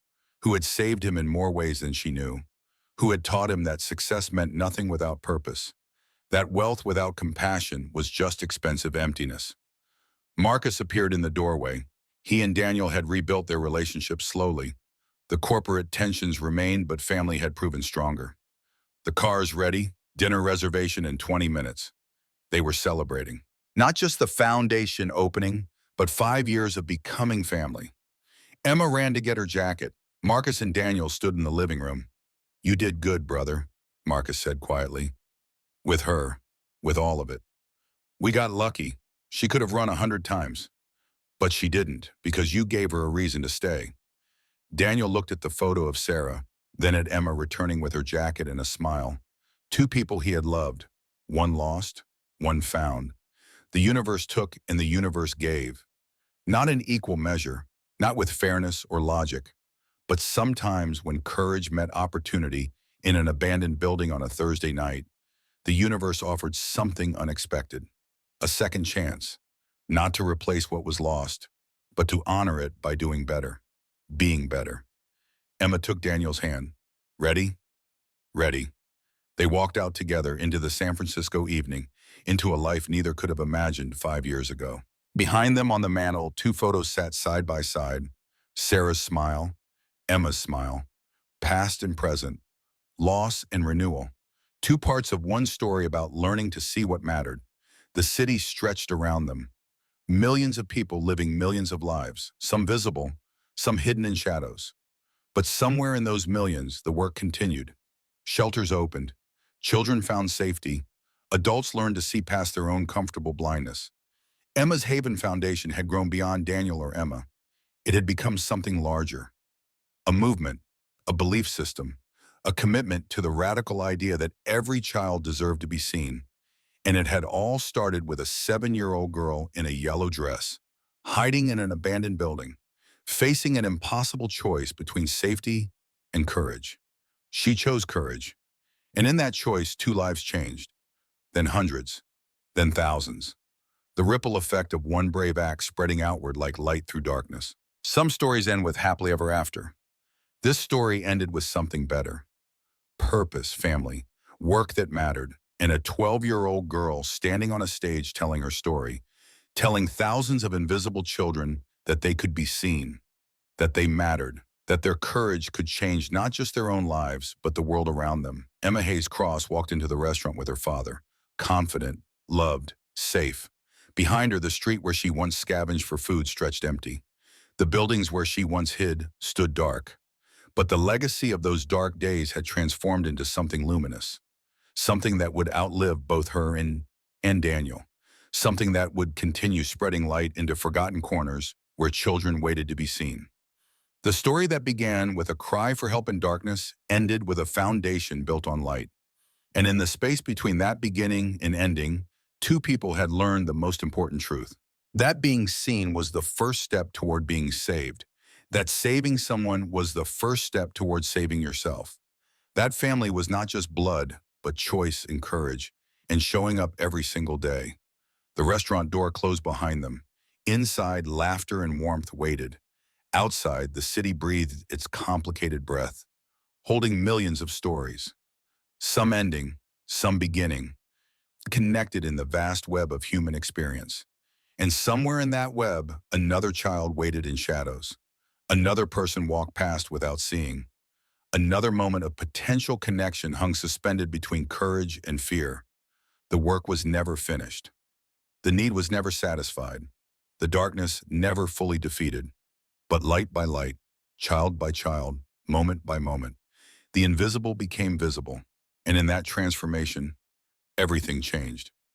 who had saved him in more ways than she knew, who had taught him that success meant nothing without purpose, that wealth without compassion was just expensive emptiness. Marcus appeared in the doorway. He and Daniel had rebuilt their relationship slowly. The corporate tensions remained, but family had proven stronger. The car's ready, dinner reservation in 20 minutes. They were celebrating. Not just the foundation opening, but 5 years of becoming family. Emma ran to get her jacket. Marcus and Daniel stood in the living room. You did good, brother, Marcus said quietly. With her, with all of it. We got lucky. She could have run 100 times. But she didn't, because you gave her a reason to stay. Daniel looked at the photo of Sarah, then at Emma returning with her jacket and a smile. Two people he had loved, one lost, one found. The universe took and the universe gave. Not in equal measure, not with fairness or logic, but sometimes when courage met opportunity in an abandoned building on a Thursday night, the universe offered something unexpected, a second chance, not to replace what was lost, but to honor it by doing better, being better. Emma took Daniel's hand. Ready? Ready. They walked out together into the San Francisco evening, into a life neither could have imagined 5 years ago. Behind them on the mantel, two photos sat side by side, Sarah's smile, Emma's smile, past and present, loss and renewal. Two parts of one story about learning to see what mattered. The city stretched around them. Millions of people living millions of lives, some visible, some hidden in shadows. But somewhere in those millions, the work continued. Shelters opened. Children found safety. Adults learned to see past their own comfortable blindness. Emma's Haven Foundation had grown beyond Daniel or Emma. It had become something larger. A movement, a belief system, a commitment to the radical idea that every child deserved to be seen. And it had all started with a 7-year-old girl in a yellow dress, hiding in an abandoned building, facing an impossible choice between safety and courage. She chose courage. And in that choice, 2 lives changed, then hundreds, then thousands. The ripple effect of one brave act spreading outward like light through darkness. Some stories end with happily ever after. This story ended with something better. Purpose, family, work that mattered, and a 12-year-old girl standing on a stage telling her story, telling thousands of invisible children that they could be seen, that they mattered, that their courage could change not just their own lives, but the world around them. Emma Hayes Cross walked into the restaurant with her father, confident, loved, safe. Behind her, the street where she once scavenged for food stretched empty. The buildings where she once hid stood dark. But the legacy of those dark days had transformed into something luminous, something that would outlive both her and Daniel, something that would continue spreading light into forgotten corners where children waited to be seen. The story that began with a cry for help in darkness ended with a foundation built on light. And in the space between that beginning and ending, 2 people had learned the most important truth. That being seen was the first step toward being saved. That saving someone was the first step toward saving yourself. That family was not just blood, but choice and courage, and showing up every single day. The restaurant door closed behind them. Inside, laughter and warmth waited. Outside, the city breathed its complicated breath, holding millions of stories. Some ending, some beginning, connected in the vast web of human experience. And somewhere in that web, another child waited in shadows. Another person walked past without seeing. Another moment of potential connection hung suspended between courage and fear. The work was never finished. The need was never satisfied. The darkness never fully defeated. But light by light, child by child, moment by moment, the invisible became visible. And in that transformation, everything changed.